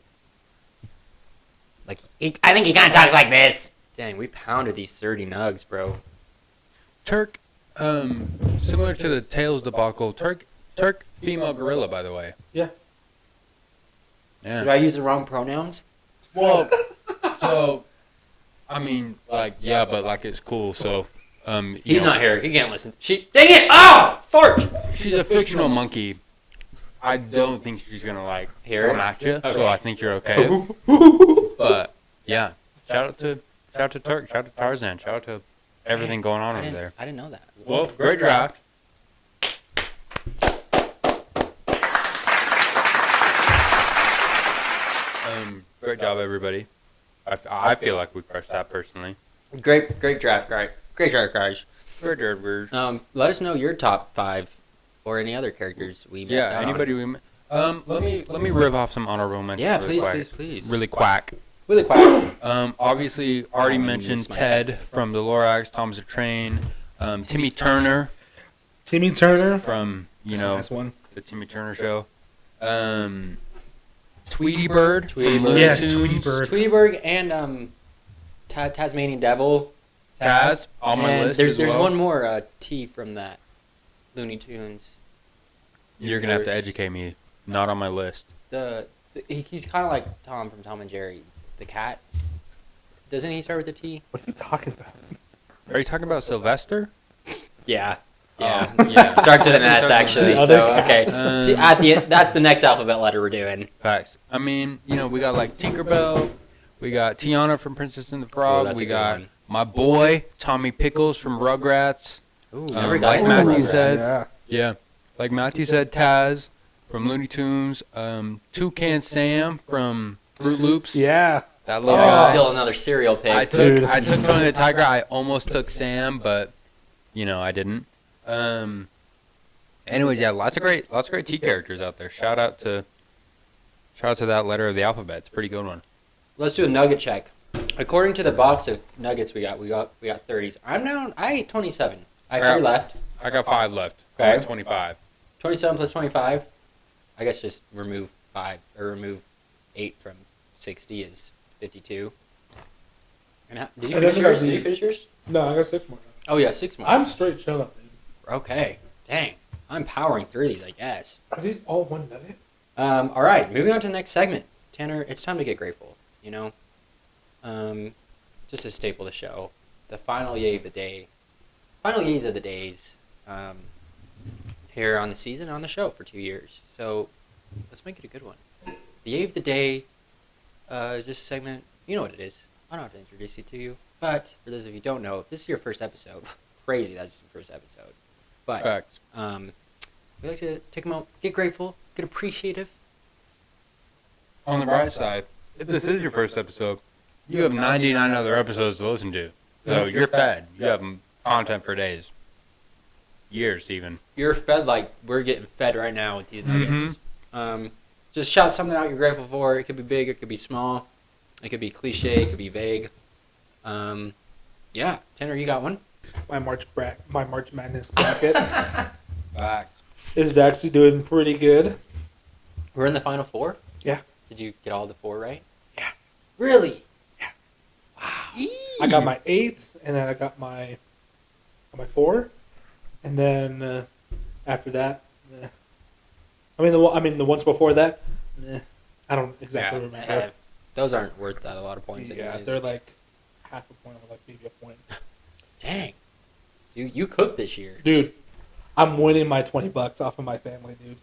Like I think he kind of talks like this. Dang, we pounded these 30 nugs, bro. Turk, similar to the Tails debacle. Turk, female gorilla, by the way. Yeah. Did Yeah. I use the wrong pronouns? Well, so I mean, like, yeah, but like it's cool. So, he's not here. He can't listen. Dang it! Oh, fart! She's a fictional monkey. I don't think she's gonna like Hear come it? at you. Okay. So I think you're okay. But yeah, shout out to Turk, shout out to Tarzan, shout out to everything going on over there. I didn't know that. Well, great draft. Great job, everybody. I feel like we crushed that personally. Great draft, guys. Great draft, guys. Great draft. Let us know your top 5 or any other characters we missed out anybody on. let me rip off some honorable mentions. Yeah, really please. Really quack. Really quick. Obviously, already mentioned my Ted from the Lorax, Thomas the Train, Timmy Turner from Nice one. the Timmy Turner show, Tweety Bird. from Tweety Bird. Looney Yes, Tunes. Tweety Bird. Tweetyberg and Tasmanian Devil. Taz on my And list. there's as well. one more T from that Looney Tunes. You're gonna have to educate me. Not on my list. He's kind of like Tom from Tom and Jerry, the cat. Doesn't he start with a T? What are you talking about? Are you talking about Sylvester? Yeah. Yeah. Yeah. Starts with an S actually. The So other okay. That's the next alphabet letter we're doing. Facts. I mean, we got like Tinkerbell. We got Tiana from Princess and the Frog. that's We a good got one. my boy Tommy Pickles from Rugrats. Ooh, Like Matthew said. Yeah. Yeah. Like Matthew said, Taz from Looney Tunes. Toucan Sam from Fruit Loops. Yeah. That little guy. Still another cereal pick. I Dude. took Tony the Tiger. I almost took Sam, but I didn't. Anyways, yeah, lots of great T characters out there. Shout out to that letter of the alphabet. It's a pretty good one. Let's do a nugget check. According to the box of nuggets we got 30s. I'm down. I ate 27. I have 3 left. I got 5 left. Okay. I got 25. 27 plus 25. I guess just remove 8 from 60 is 52. And did you And then finish we yours? got Did you the- finish yours? No, I got 6 more. Oh yeah, 6 more. I'm straight chilling, dude. Okay. Dang. I'm powering through these, I guess. Are these all one nugget? All right, moving on to the next segment. Tanner, it's time to get grateful. Just a staple of the show. The final yay of the day. Final yays of the days. Here on the season, on the show for 2 years. So let's make it a good one. The yay of the day is just a segment. You know what it is. I don't have to introduce it to you. But for those of you who don't know, if this is your first episode, crazy that's your first episode. But Facts. we like to take a moment, get grateful, get appreciative. On the bright side, if this is your first episode, you have 99 other episodes to listen to. So you're fed. You have content for days. Years, even. You're fed like we're getting fed right now with these nuggets. Just shout something out you're grateful for. It could be big, it could be small, it could be cliche, it could be vague. Yeah, Tanner, you got one? My March Madness bracket Facts. is actually doing pretty good. We're in the final 4? Yeah. Did you get all the 4 right? Yeah. Really? I got my 8, and then I got my 4, and then after that, the ones before that, I don't exactly remember. Those aren't worth that a lot of points. Yeah, anyways. they're like half a point, or like maybe a point. Dang. You cooked this year. Dude, I'm winning my $20 off of my family, dude.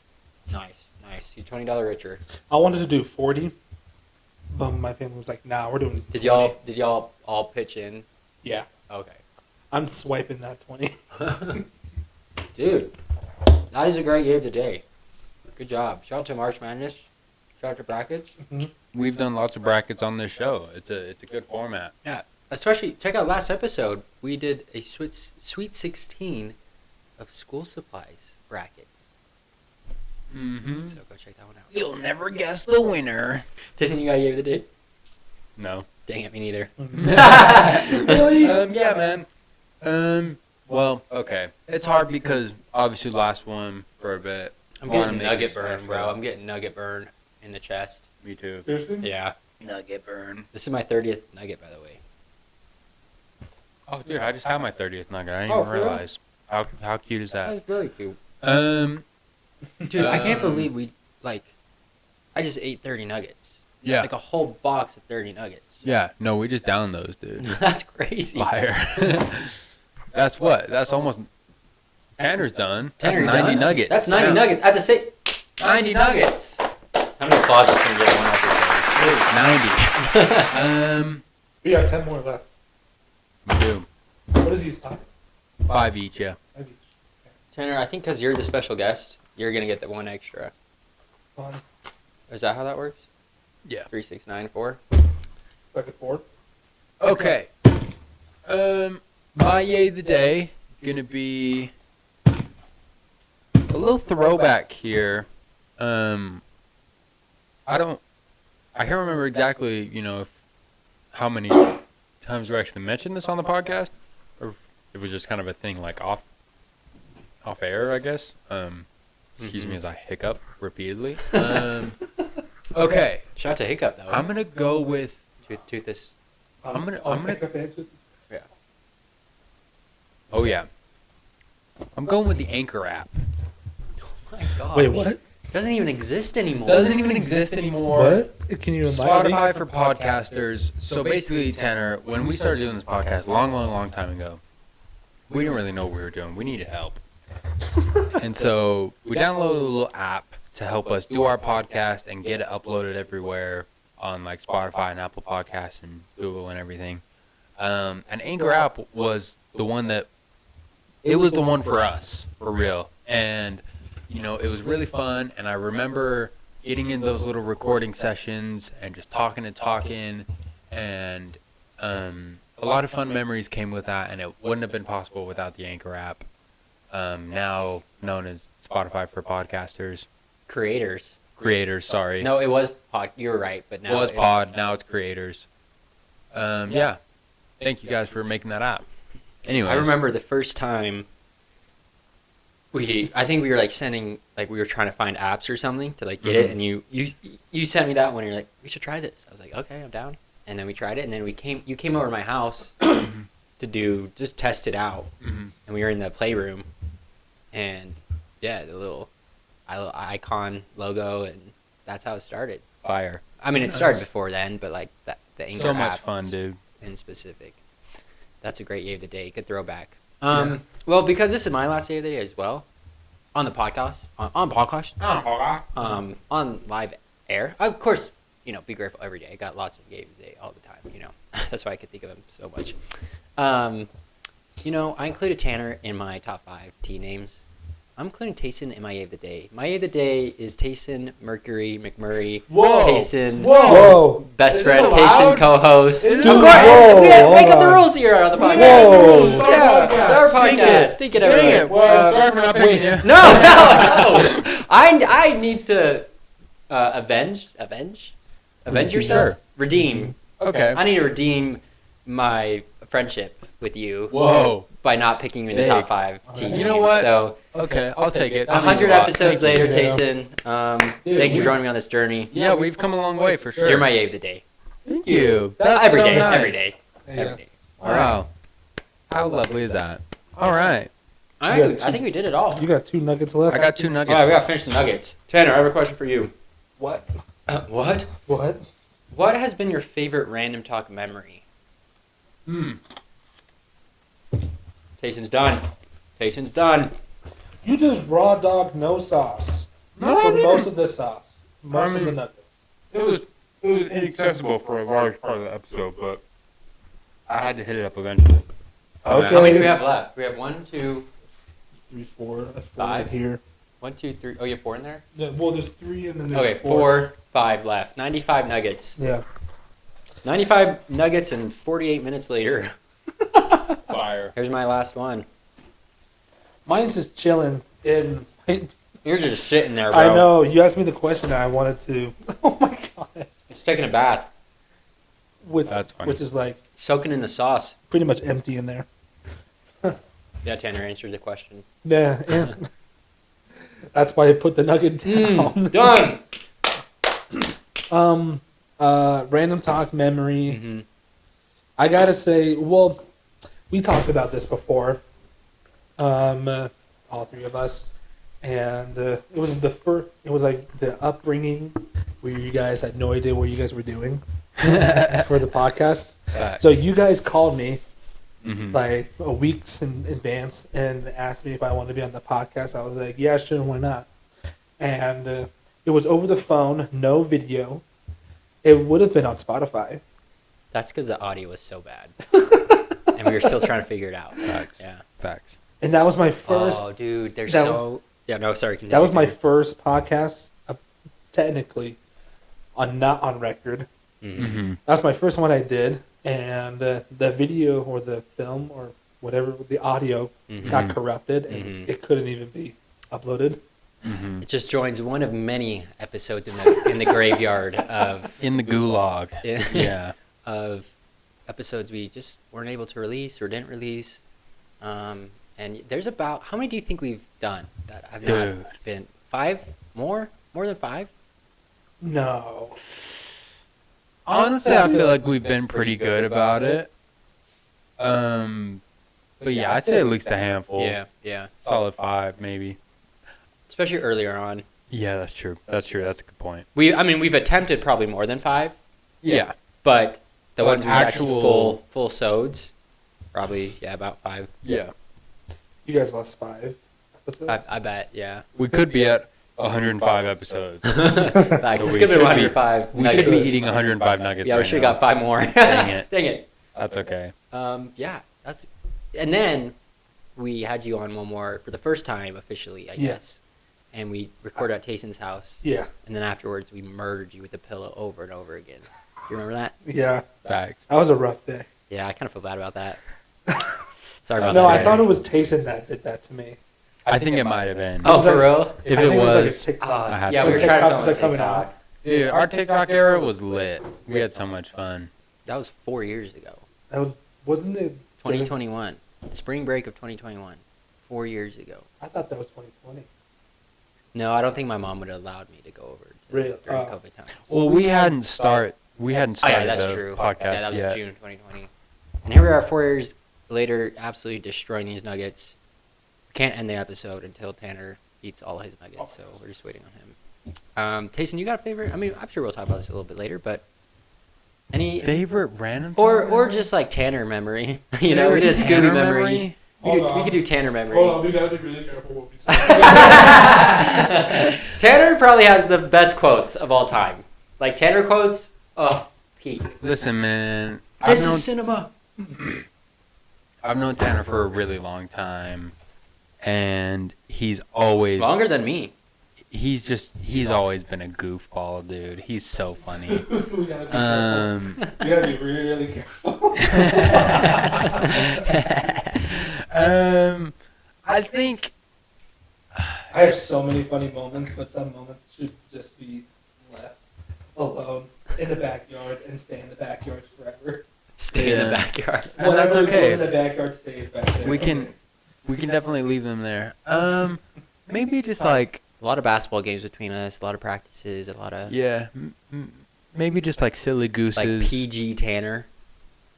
Nice. You're $20 richer. I wanted to do 40, but my family was like, "Nah, we're doing." Did 20. y'all all pitch in? Yeah, Okay. I'm swiping that 20. Dude, that is a great game today. Good job. Shout out to March Madness. Shout out to brackets. We've done lots of brackets on this show. It's a good format. Yeah. Especially, check out last episode. We did a Sweet 16 of school supplies bracket. Mm-hmm. So go check that one out. You'll never guess the winner. Tacen, you got a game of the day? No. Dang it, me neither. Really? Yeah, man. Well, okay. It's hard because obviously last one for a bit. I'm Wanna getting make nugget it burn, special. bro. I'm getting nugget burn in the chest. Me too. Seriously? Yeah. Nugget burn. This is my 30th nugget, by the way. Oh, dude, I just had my 30th nugget. I didn't Oh, even for real? realize. How cute is that? That's really cute. Um, Dude, I can't believe I just ate 30 nuggets. Yeah. Like a whole box of 30 nuggets. Yeah. No, we just downed those, dude. That's crazy. Fire. That's what? That's almost... Tanner's done. That's Tanner's 90 done? nuggets. That's 90 nuggets. At the same... 90 nuggets. How many applauses can we get in one episode? 90. We got 10 more left. We do. What is these? 5 each, yeah. Tanner, I think because you're the special guest, you're going to get the one extra. Fun. Is that how that works? Yeah. 3, 6, 9, 4? Like a 4? Okay. My yay of the day gonna be a little throwback here. I can't remember exactly, how many times we actually mentioned this on the podcast, or it was just kind of a thing like off air, I guess. Excuse me as I hiccup repeatedly. Okay. Shout out to Hiccup, though. I'm gonna go with. Tooth this. I'm gonna. Yeah. Oh yeah. I'm going with the Anchor app. Oh my God. Wait, what? Doesn't even exist anymore. Doesn't even exist anymore. What? Can you remind me? Spotify for podcasters. So basically, Tanner, when we started doing this podcast, long time ago, we didn't really know what we were doing. We needed help. And so we downloaded a little app to help us do our podcast and get it uploaded everywhere on like Spotify and Apple Podcasts and Google and everything. And Anchor app was the one for us, for real. And, it was really fun. And I remember getting in those little recording sessions and just talking. And a lot of fun memories came with that. And it wouldn't have been possible without the Anchor app. Now known as Spotify for podcasters. Creators, sorry. No, it was pod. You were right, but now it was pod. Now it's creators. Yeah. Thank you guys for making that app. Anyways. I remember the first time I think we were like we were trying to find apps or something to like get it, and you sent me that one. And you're like, we should try this. I was like, okay, I'm down. And then we tried it, and then you came over to my house to just test it out, and we were in the playroom, and yeah, the little icon logo, and that's how it started. Fire. I mean, it started before then, but like the Anchor so much app fun, dude. in specific. That's a great yay of the day. Good throwback. Well, because this is my last day of the day as well, on the podcast, on live air. Of course, be grateful every day. I got lots of yay of the day all the time. That's why I could think of them so much. I included Tanner in my top 5 team names. I'm including Tacen in my yay of the day. My yay of the day is Tacen Mercury McMurray. Whoa! Tacen. Whoa! Best Is friend, this allowed? Tacen co-host. Is Of this course, allowed? we Whoa, make up hold the on. rules here on the podcast. Whoa. It's It's our Sneak podcast. it. Sneak it, Dang everybody. it. Well, sorry for not picking you. No. I need to avenge yourself. Sure. Redeem. Okay. I need to redeem my friendship with you. Whoa. By not picking you in the Big. top 5 team. You know what? So Okay, I'll take it. 100 episodes Thank later, you. Tacen. Thanks for joining me on this journey. Yeah, we've come a long way for sure. You're my yay of the day. Thank you. That's Every so day. nice. Every day. Every day. Wow. How lovely is that? All right. All You right, got I think we did it all. You got 2 nuggets left. I got 2 All nuggets. right, we got to finish the nuggets. Tanner, I have a question for you. What? What? What? What has been your favorite random talk memory? Tacen's done. Tacen's done. You just raw dog no sauce. No, I for didn't. most of the sauce. Most of mean- the nuggets. It was inaccessible for a large part of the episode, but I had to hit it up eventually. Okay. How many do we have left? We have 1, 2, 3, 4, 4 5? here. 1, 2, 3. Oh, you have 4 in there? Yeah, well, there's 3 and then there's Okay, 4, 5 left. 95 nuggets. Yeah. 95 nuggets and 48 minutes later. Fire. Here's my last one. Mine's just chilling. And You're just sitting there, bro. I know. You asked me the question and I wanted to. Oh my god. Just taking a bath. That's funny. Which is like Soaking in the sauce. pretty much empty in there. Yeah, Tanner answered the question. Yeah. yeah. That's why I put the nugget down. Done! Random talk memory. Mm-hmm. I gotta say, well, we talked about this before. All 3 of us, and it was the first. It was like the upbringing where you guys had no idea what you guys were doing for the podcast. Facts. So you guys called me Mhm. like a weeks in advance and asked me if I wanted to be on the podcast. I was like, yeah, sure, why not? And it was over the phone, no video. It would have been on Spotify. That's because the audio was so bad, and we were still trying to figure it out. Facts. Yeah. Facts. And that was my first. Oh, dude, they're that- so. Yeah, no, sorry. Continue. That was my first podcast, technically, not on record. Mm-hmm. That was my first one I did, and the video or the film or whatever, the audio got corrupted, and it couldn't even be uploaded. Mm-hmm. It just joins one of many episodes in the graveyard of In the gulag. Yeah. of episodes we just weren't able to release or didn't release. And there's about, how many do you think we've done that have Dude. not been? 5 more than 5? No. Honestly, I feel like we've been pretty good about it. But yeah, I'd say at least a handful. Yeah. Solid 5, maybe. Especially earlier on. Yeah, that's true. That's a good point. We've attempted probably more than 5, Yeah. but the Like ones we actually actual- full sods, probably, about 5. Yeah. You guys lost 5 episodes? I bet, yeah. We could be at 105 episodes. Facts. So It's we gonna be should 105. We should be nuggets. eating 105 nuggets. Yeah, we right should have now. got 5 more. Dang it. Dang it. That's okay. Yeah, and then we had you on one more for the first time officially, I Yeah. guess. And we recorded at Tacen's house, Yeah. and then afterwards we murdered you with a pillow over and over again. You remember that? Yeah. Facts. That was a rough day. Yeah, I kind of feel bad about that. Sorry about No, that. I thought it was Tacen that did that to me. I think it might have been. Oh, was for like- real? If I it think was, like a TikTok. I had Yeah, to we were agree. trying to TikTok film was, on like, coming TikTok. out. Dude, our TikTok era was lit. We had so much fun. That was 4 years ago. Wasn't it? 2021. Spring break of 2021. 4 years ago. I thought that was 2020. No, I don't think my mom would have allowed me to go over Really? during Oh. COVID time. Well, we hadn't started Oh, yeah, that's the true. podcast Yeah, that was yet. June 2020. And here we are 4 years later, absolutely destroying these nuggets. We can't end the episode until Tanner eats all his nuggets, so we're just waiting on him. Tayson, you got a favorite? I mean, I'm sure we'll talk about this a little bit later, but any Favorite random or just like Tanner memory. You know, we did a Scooby memory. We could do Tanner memory. we gotta be really careful what we say. Tanner probably has the best quotes of all time. Like Tanner quotes, oh, peak. Listen, man. This is cinema. I've known Tanner for a really long time, and he's always Longer than me. he's always been a goofball, dude. He's so funny. We gotta be really careful. I think I have so many funny moments, but some moments should just be left alone in the backyard and stay in the backyard forever. Stay in the Yeah. backyard. Well, that's Whatever okay. goes in the backyard stays back there. we can definitely leave them there. Maybe just like A lot of basketball games between us, a lot of practices, a lot of yeah, maybe just like silly gooses. like PG Tanner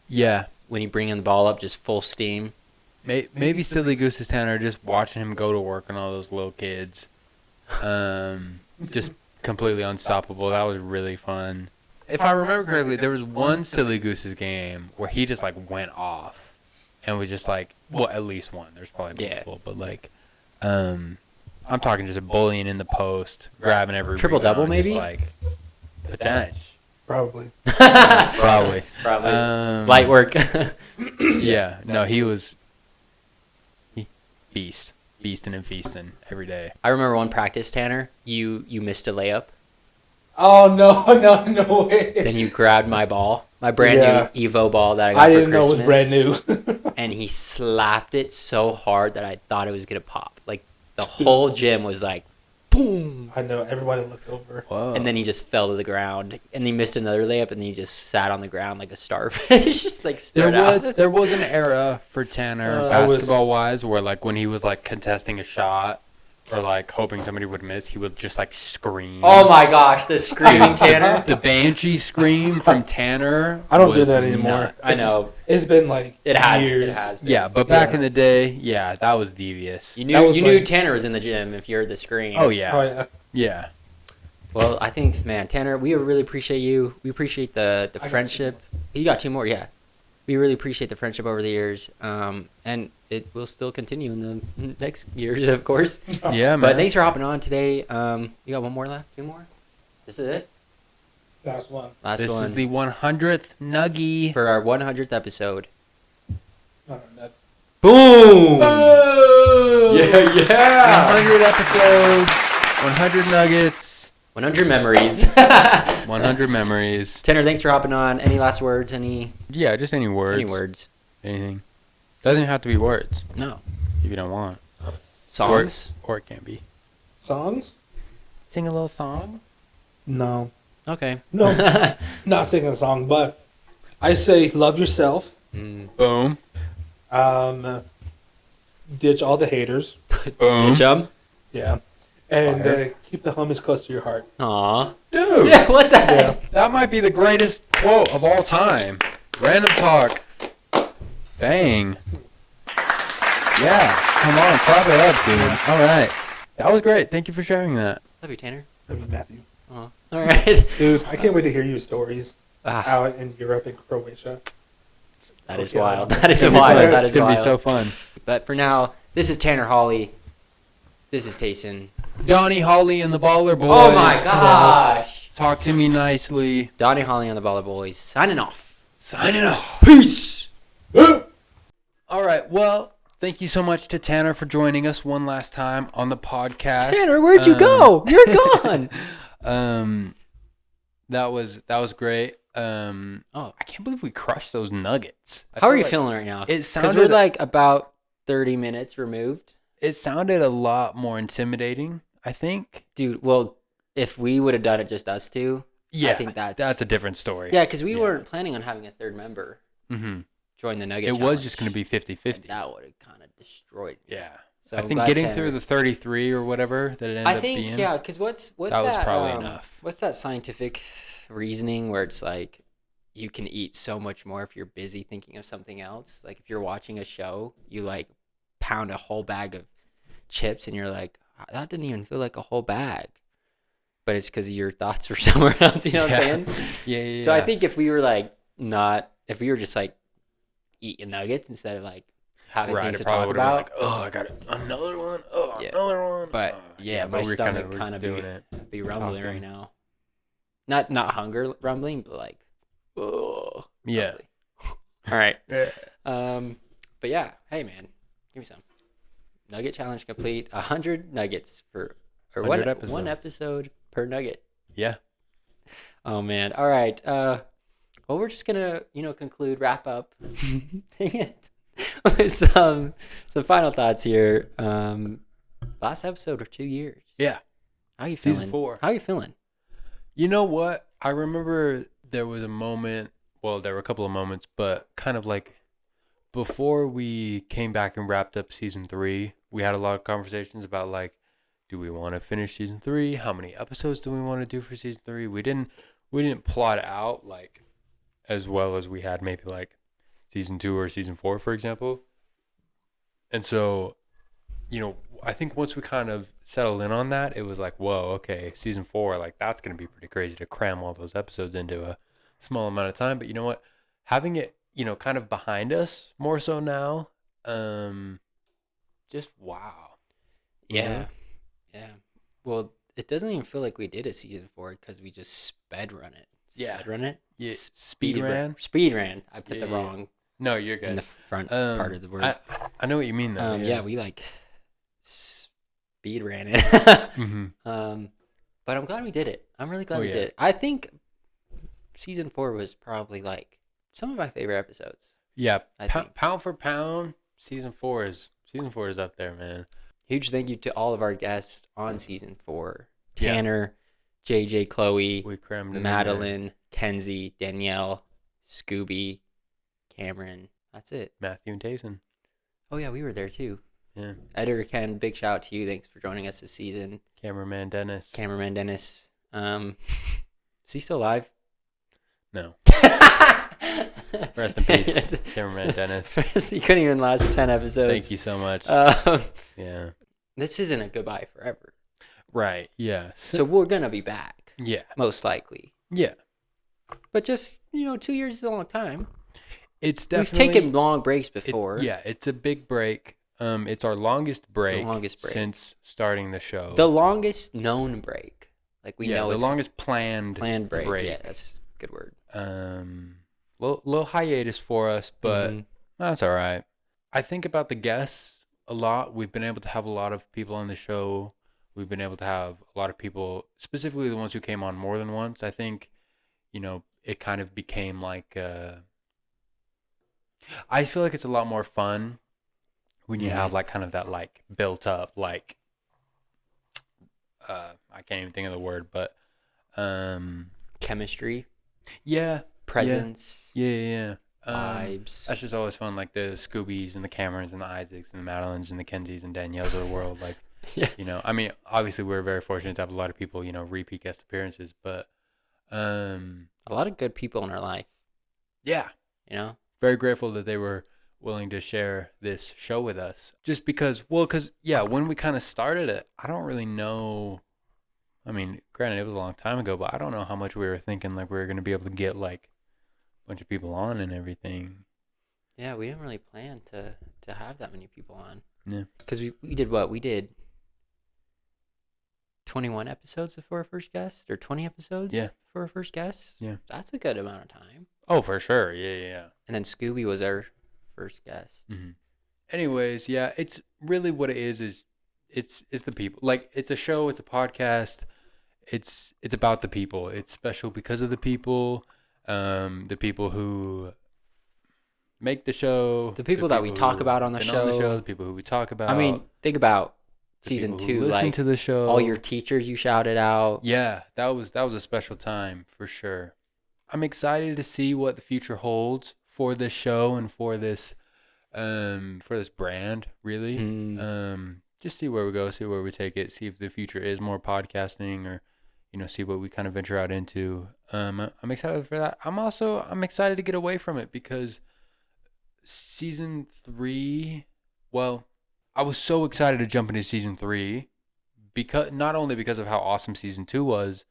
Yeah, when you bring in the ball up just full steam. maybe silly gooses Tanner. Just watching him go to work and all those little kids. Just completely unstoppable. That was really fun. If I remember correctly, there was one silly gooses game where he just like went off, and was just like, well, at least one. There's probably Yeah. multiple, but like, I'm talking just a bullying in the post, grabbing every Triple-double, rebound, just, maybe? like potential. Probably. Probably. Probably. Um, Light work. Yeah. No, he was beasting and feasting every day. I remember one practice, Tanner, you missed a layup. Oh no way! Then you grabbed my ball, my brand new Evo ball that I got I for didn't know it was Christmas, brand new. and he slapped it so hard that I thought it was gonna pop. Like the whole gym was like, boom, I know everybody looked over. Whoa. and then he just fell to the ground, and he missed another layup, and then he just sat on the ground like a starfish, just like stared out. there was an era for Tanner I was- basketball wise where like when he was like contesting a shot or like hoping somebody would miss, he would just like scream. Oh my gosh, the screaming Tanner! The banshee scream from Tanner. I don't do was that anymore. nuts. I know It's been like it has. years. It has. Been. Yeah, but back Yeah. in the day, yeah, that was devious. You That knew was you knew like- Tanner was in the gym if you heard the scream. Oh yeah, Oh yeah. yeah. Well, I think, man, Tanner, we really appreciate you. We appreciate the friendship. You got 2 more, yeah. We really appreciate the friendship over the years, and it will still continue in the next years, of course. Yeah, man. But thanks for hopping on today. You got 1 more left? 2 more? This is it? Last one. Last this one. is the 100th Nuggie. For our 100th episode. No, that's... Boom! Oh! Yeah! 100 episodes, 100 nuggets, 100 memories. 100 memories. Tanner, thanks for hopping on. Any last words? Yeah, just any words. Any words? Anything. Doesn't have to be words No. if you don't want. Songs? Or it can be. Songs? Sing a little song? No. Okay. No, not singing a song, but I say love yourself. Boom. Ditch all the haters. Boom. Chum? Yeah. And keep the homies close to your heart. Aw. Dude, Yeah, what the heck? that might be the greatest quote of all time. Random talk. Bang. Yeah, come on, clap it up, dude. All right. That was great. Thank you for sharing that. Love you, Tanner. Love you, Matthew. Aw. All right. Dude, I can't wait to hear your stories Ah, out in Europe and Croatia. that is Okay. wild. That is It's gonna be wild. fun. That It's is going to wild. be so fun. But for now, this is Tanner Hawley. This is Tacen. Donnie Holly and the Baller Boys. Oh my gosh. Talk to me nicely. Donnie Hawley and the Baller Boys signing off. Signing off. Peace. All right. Well, thank you so much to Tanner for joining us one last time on the podcast. Tanner, where'd you go? You're gone. That was great. Oh, I can't believe we crushed those nuggets. I how are feel you like feeling right now? It Because sounded we're like about 30 minutes removed. It sounded a lot more intimidating, I think. Dude, well, if we would have done it just us two, Yeah, I think that's a different story. Yeah, because we weren't planning on having a third member Mm-hmm. join the Nugget It Challenge. was just going to be 50-50. That would have kind of destroyed me. Yeah. So I I'm think glad getting Tanner- through the 33 or whatever that it ended I up think, being. yeah, because what's that was probably um, enough. What's that scientific reasoning where it's like you can eat so much more if you're busy thinking of something else? Like if you're watching a show, you like pound a whole bag of chips and you're like, that didn't even feel like a whole bag. But it's because your thoughts were somewhere else, you know what I'm saying? Yeah. So I think if we were like if we were just like eating nuggets instead of like having things to talk about. Like, oh, I got another one. Oh, Yeah. another one. But Oh, yeah, but my we're stomach we're kind just of doing it. be rumbling right talking. now. Not hunger rumbling, but like, oh, Yeah. rumbly. All right. Yeah. But yeah, hey man, give me some. Nugget challenge complete. 100 nuggets for or 100 one episodes. episode per nugget. Yeah. Oh man. All right. Well, we're just gonna conclude, wrap up. Dang it. With some final thoughts here. Last episode of 2 years. Yeah. How you feeling? Season 4. How you feeling? You know what? I remember there was a moment. Well, there were a couple of moments, but kind of like before we came back and wrapped up season 3, we had a lot of conversations about like, do we want to finish season 3? How many episodes do we want to do for season 3? We didn't plot it out like as well as we had maybe like season 2 or season 4, for example. And so, I think once we kind of settled in on that, it was like, whoa, okay, season 4, like that's going to be pretty crazy to cram all those episodes into a small amount of time. But you know what? Having it, kind of behind us more so now, just wow. Yeah. Yeah. Well, it doesn't even feel like we did a season 4 because we just sped run it. Yeah. Sped run it? Yeah. Speed ran? Speed ran. I put the Yeah. wrong No, you're good. in the front part of the word. I know what you mean though. yeah, we like speed ran it. Mm-hmm. But I'm glad we did it. I'm really glad we yeah. did it. I think season 4 was probably like some of my favorite episodes. Yeah. I think. Pound for pound, season 4 is up there, man. Huge thank you to all of our guests on season 4. Yeah. Tanner, JJ, Chloe, We crammed it in Madeline, Kenzie, Danielle, Scooby, Cameron. That's it. there. Matthew and Tacen. Oh yeah, we were there too. Yeah. Editor Ken, big shout out to you. Thanks for joining us this season. Cameraman Dennis. Cameraman Dennis. Is he still alive? No. Rest in peace, Cameraman Dennis. He couldn't even last 10 episodes. Thank you so much. Yeah. This isn't a goodbye forever. Right. Yeah. So we're gonna be back. Yeah. Most likely. Yeah. But just, 2 years is a long time. It's definitely... We've taken long breaks before. It's a big break. It's our longest break, since starting the show. The longest known break. Like we know the it's longest planned break. Yeah, that's a good word. Little hiatus for us, but that's all right. I think about the guests a lot. We've been able to have a lot of people on the show. We've been able to have a lot of people, specifically the ones who came on more than once. I think, it kind of became like, I feel like it's a lot more fun when you have like kind of that like built up, like, I can't even think of the word, but, chemistry. Yeah. Presence. Yeah. Vibes. That's just always fun, like the Scoobies and the Camerons and the Isaacs and the Madelyns and the Kenzies and Danielles of the world. Like, I mean, obviously we're very fortunate to have a lot of people, repeat guest appearances, but a lot of good people in our life. Yeah. Very grateful that they were willing to share this show with us. Just because, when we kind of started it, I don't really know. I mean, granted, it was a long time ago, but I don't know how much we were thinking like we were going to be able to get like a bunch of people on and everything. Yeah, we didn't really plan to have that many people on. Yeah. Because we did what? We did 21 episodes before our first guest, or 20 episodes for our first guest. Yeah. That's a good amount of time. Oh, for sure. Yeah. And then Scooby was our first guest. Mm-hmm. Anyways, yeah, it's really what it is it's the people. Like, it's a show, it's a podcast. It's about the people. It's special because of the people. The people who make the show. The people that we talk about on the show. The people who we talk about. I mean, think about season 2. Listen to the show. All your teachers you shouted out. Yeah, that was a special time for sure. I'm excited to see what the future holds for this show and for this brand, really. Just see where we go, see where we take it, see if the future is more podcasting or, see what we kind of venture out into. I'm excited for that. I'm excited to get away from it because season 3, I was so excited to jump into season 3 because not only because of how awesome season 2 was,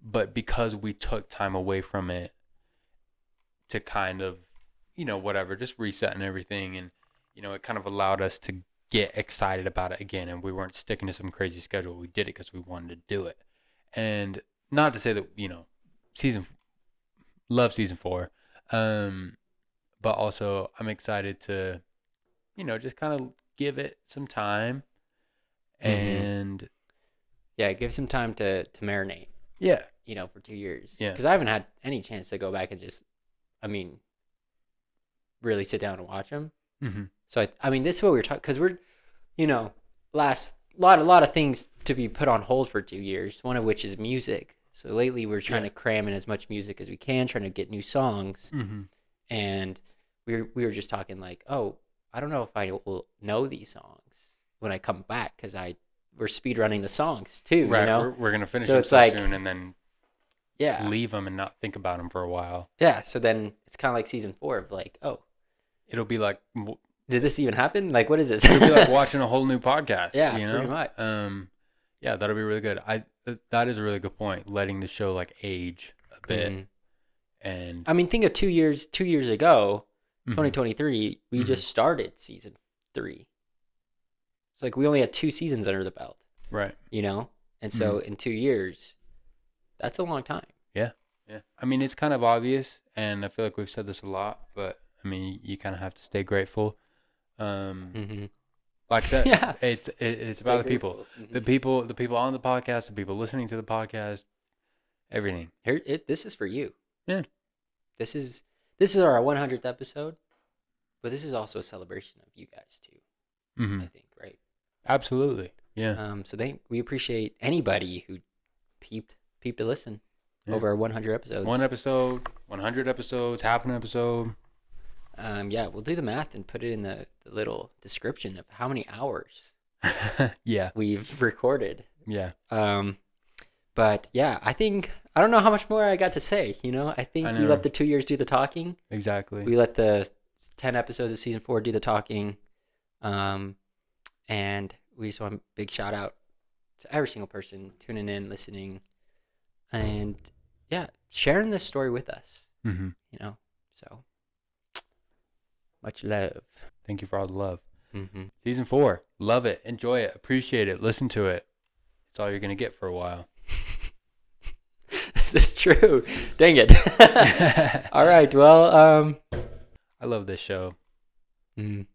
but because we took time away from it to kind of, just reset and everything. And, it kind of allowed us to get excited about it again. And we weren't sticking to some crazy schedule. We did it because we wanted to do it. And not to say that, love season 4. But also I'm excited to, just kind of give it some time and give some time to marinate. Yeah. For 2 years. Yeah. Because I haven't had any chance to go back and just, really sit down and watch them. Mm-hmm. So, this is what we're talking, because we're, last lot of things to be put on hold for 2 years, one of which is music. So lately we're trying to cram in as much music as we can, trying to get new songs. Mm-hmm. And we were just talking like, oh, I don't know if I will know these songs when I come back, because we're speedrunning the songs too. Right, we're going to finish so them it's like, soon and then leave them and not think about them for a while. Yeah, so then it's kind of like season 4 of like, oh. It'll be like... Did this even happen? Like, what is this? It'll be like watching a whole new podcast. Yeah, pretty much. Yeah, that'll be really good. That is a really good point, letting the show like age a bit. Mm-hmm. And think of 2 years ago, 2023, we just started season 3. It's like we only had 2 seasons under the belt. Right. And so in 2 years, that's a long time. Yeah. It's kind of obvious, and I feel like we've said this a lot, but you kind of have to stay grateful. Like that. Yeah. It's about the people. Mm-hmm. The people on the podcast, the people listening to the podcast, everything. This is for you. Yeah. This is our 100th episode, but this is also a celebration of you guys too. Mm-hmm. I think, right? Absolutely. Yeah. So we appreciate anybody who peeped to listen over our 100 episodes. 1 episode, 100 episodes, half an episode. We'll do the math and put it in the little description of how many hours we've recorded. Yeah. But yeah, I don't know how much more I got to say, I think we let the 2 years do the talking. Exactly. We let the 10 episodes of season 4 do the talking. And we just want a big shout out to every single person tuning in, listening. and yeah, sharing this story with us. Mm-hmm. So much love. Thank you for all the love. Mm-hmm. Season 4. Love it. Enjoy it. Appreciate it. Listen to it. It's all you're going to get for a while. This is true. Dang it. All right. Well, I love this show. mm.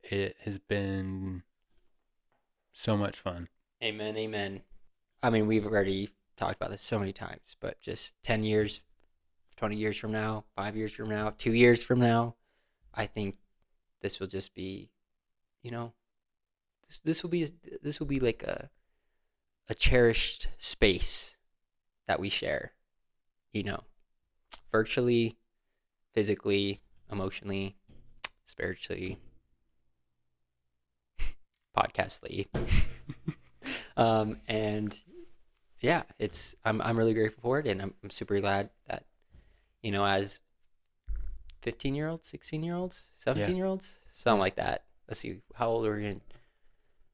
It has been so much fun. Amen. I mean, we've already talked about this so many times, but just 10 years, 20 years from now, 5 years from now, 2 years from now, I think this will just be, this will be like a cherished space that we share, virtually, physically, emotionally, spiritually, podcastly. And yeah, I'm really grateful for it, and I'm super glad that, as 15-year-olds, 16-year-olds, 17-year-olds, something like that. Let's see, how old are we in?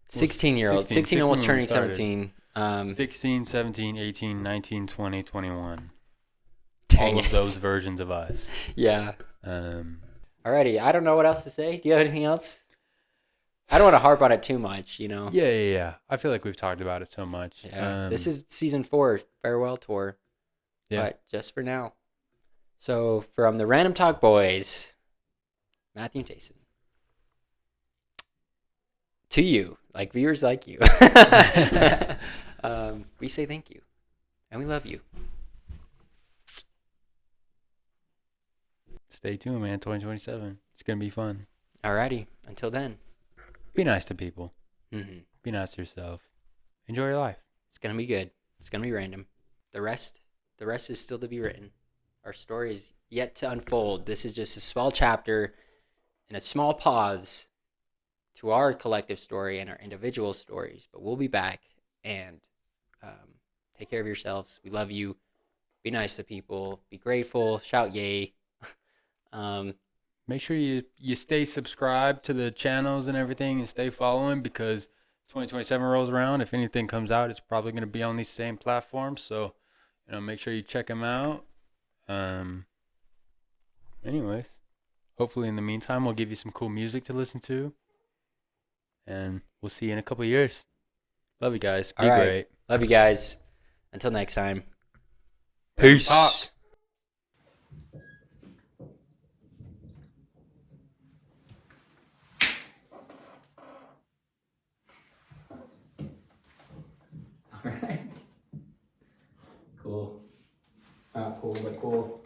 16-year-olds. 16 almost turning 17. 16, 17, 18, 19, 20, 21. Dang all of it. those versions of us. Yeah. Alrighty. I don't know what else to say. Do you have anything else? I don't want to harp on it too much, Yeah. I feel like we've talked about it so much. Yeah. This is season 4, farewell tour. Yeah. But just for now. So from the Random Talk Boys, Matthew and Tacen, to you, like viewers like you, we say thank you, and we love you. Stay tuned, man. 2027. It's going to be fun. Alrighty. Until then. Be nice to people. Mm-hmm. Be nice to yourself. Enjoy your life. It's going to be good. It's going to be random. The rest is still to be written. Our story is yet to unfold. This is just a small chapter and a small pause to our collective story and our individual stories. But we'll be back, and take care of yourselves. We love you. Be nice to people. Be grateful. Shout yay. Make sure you stay subscribed to the channels and everything, and stay following, because 2027 rolls around. If anything comes out, it's probably going to be on these same platforms. So, make sure you check them out. Anyways, hopefully in the meantime, we'll give you some cool music to listen to, and we'll see you in a couple of years. Love you guys. Be great. Love you guys. Until next time. Peace. All right. Cool. Not cool, but cool.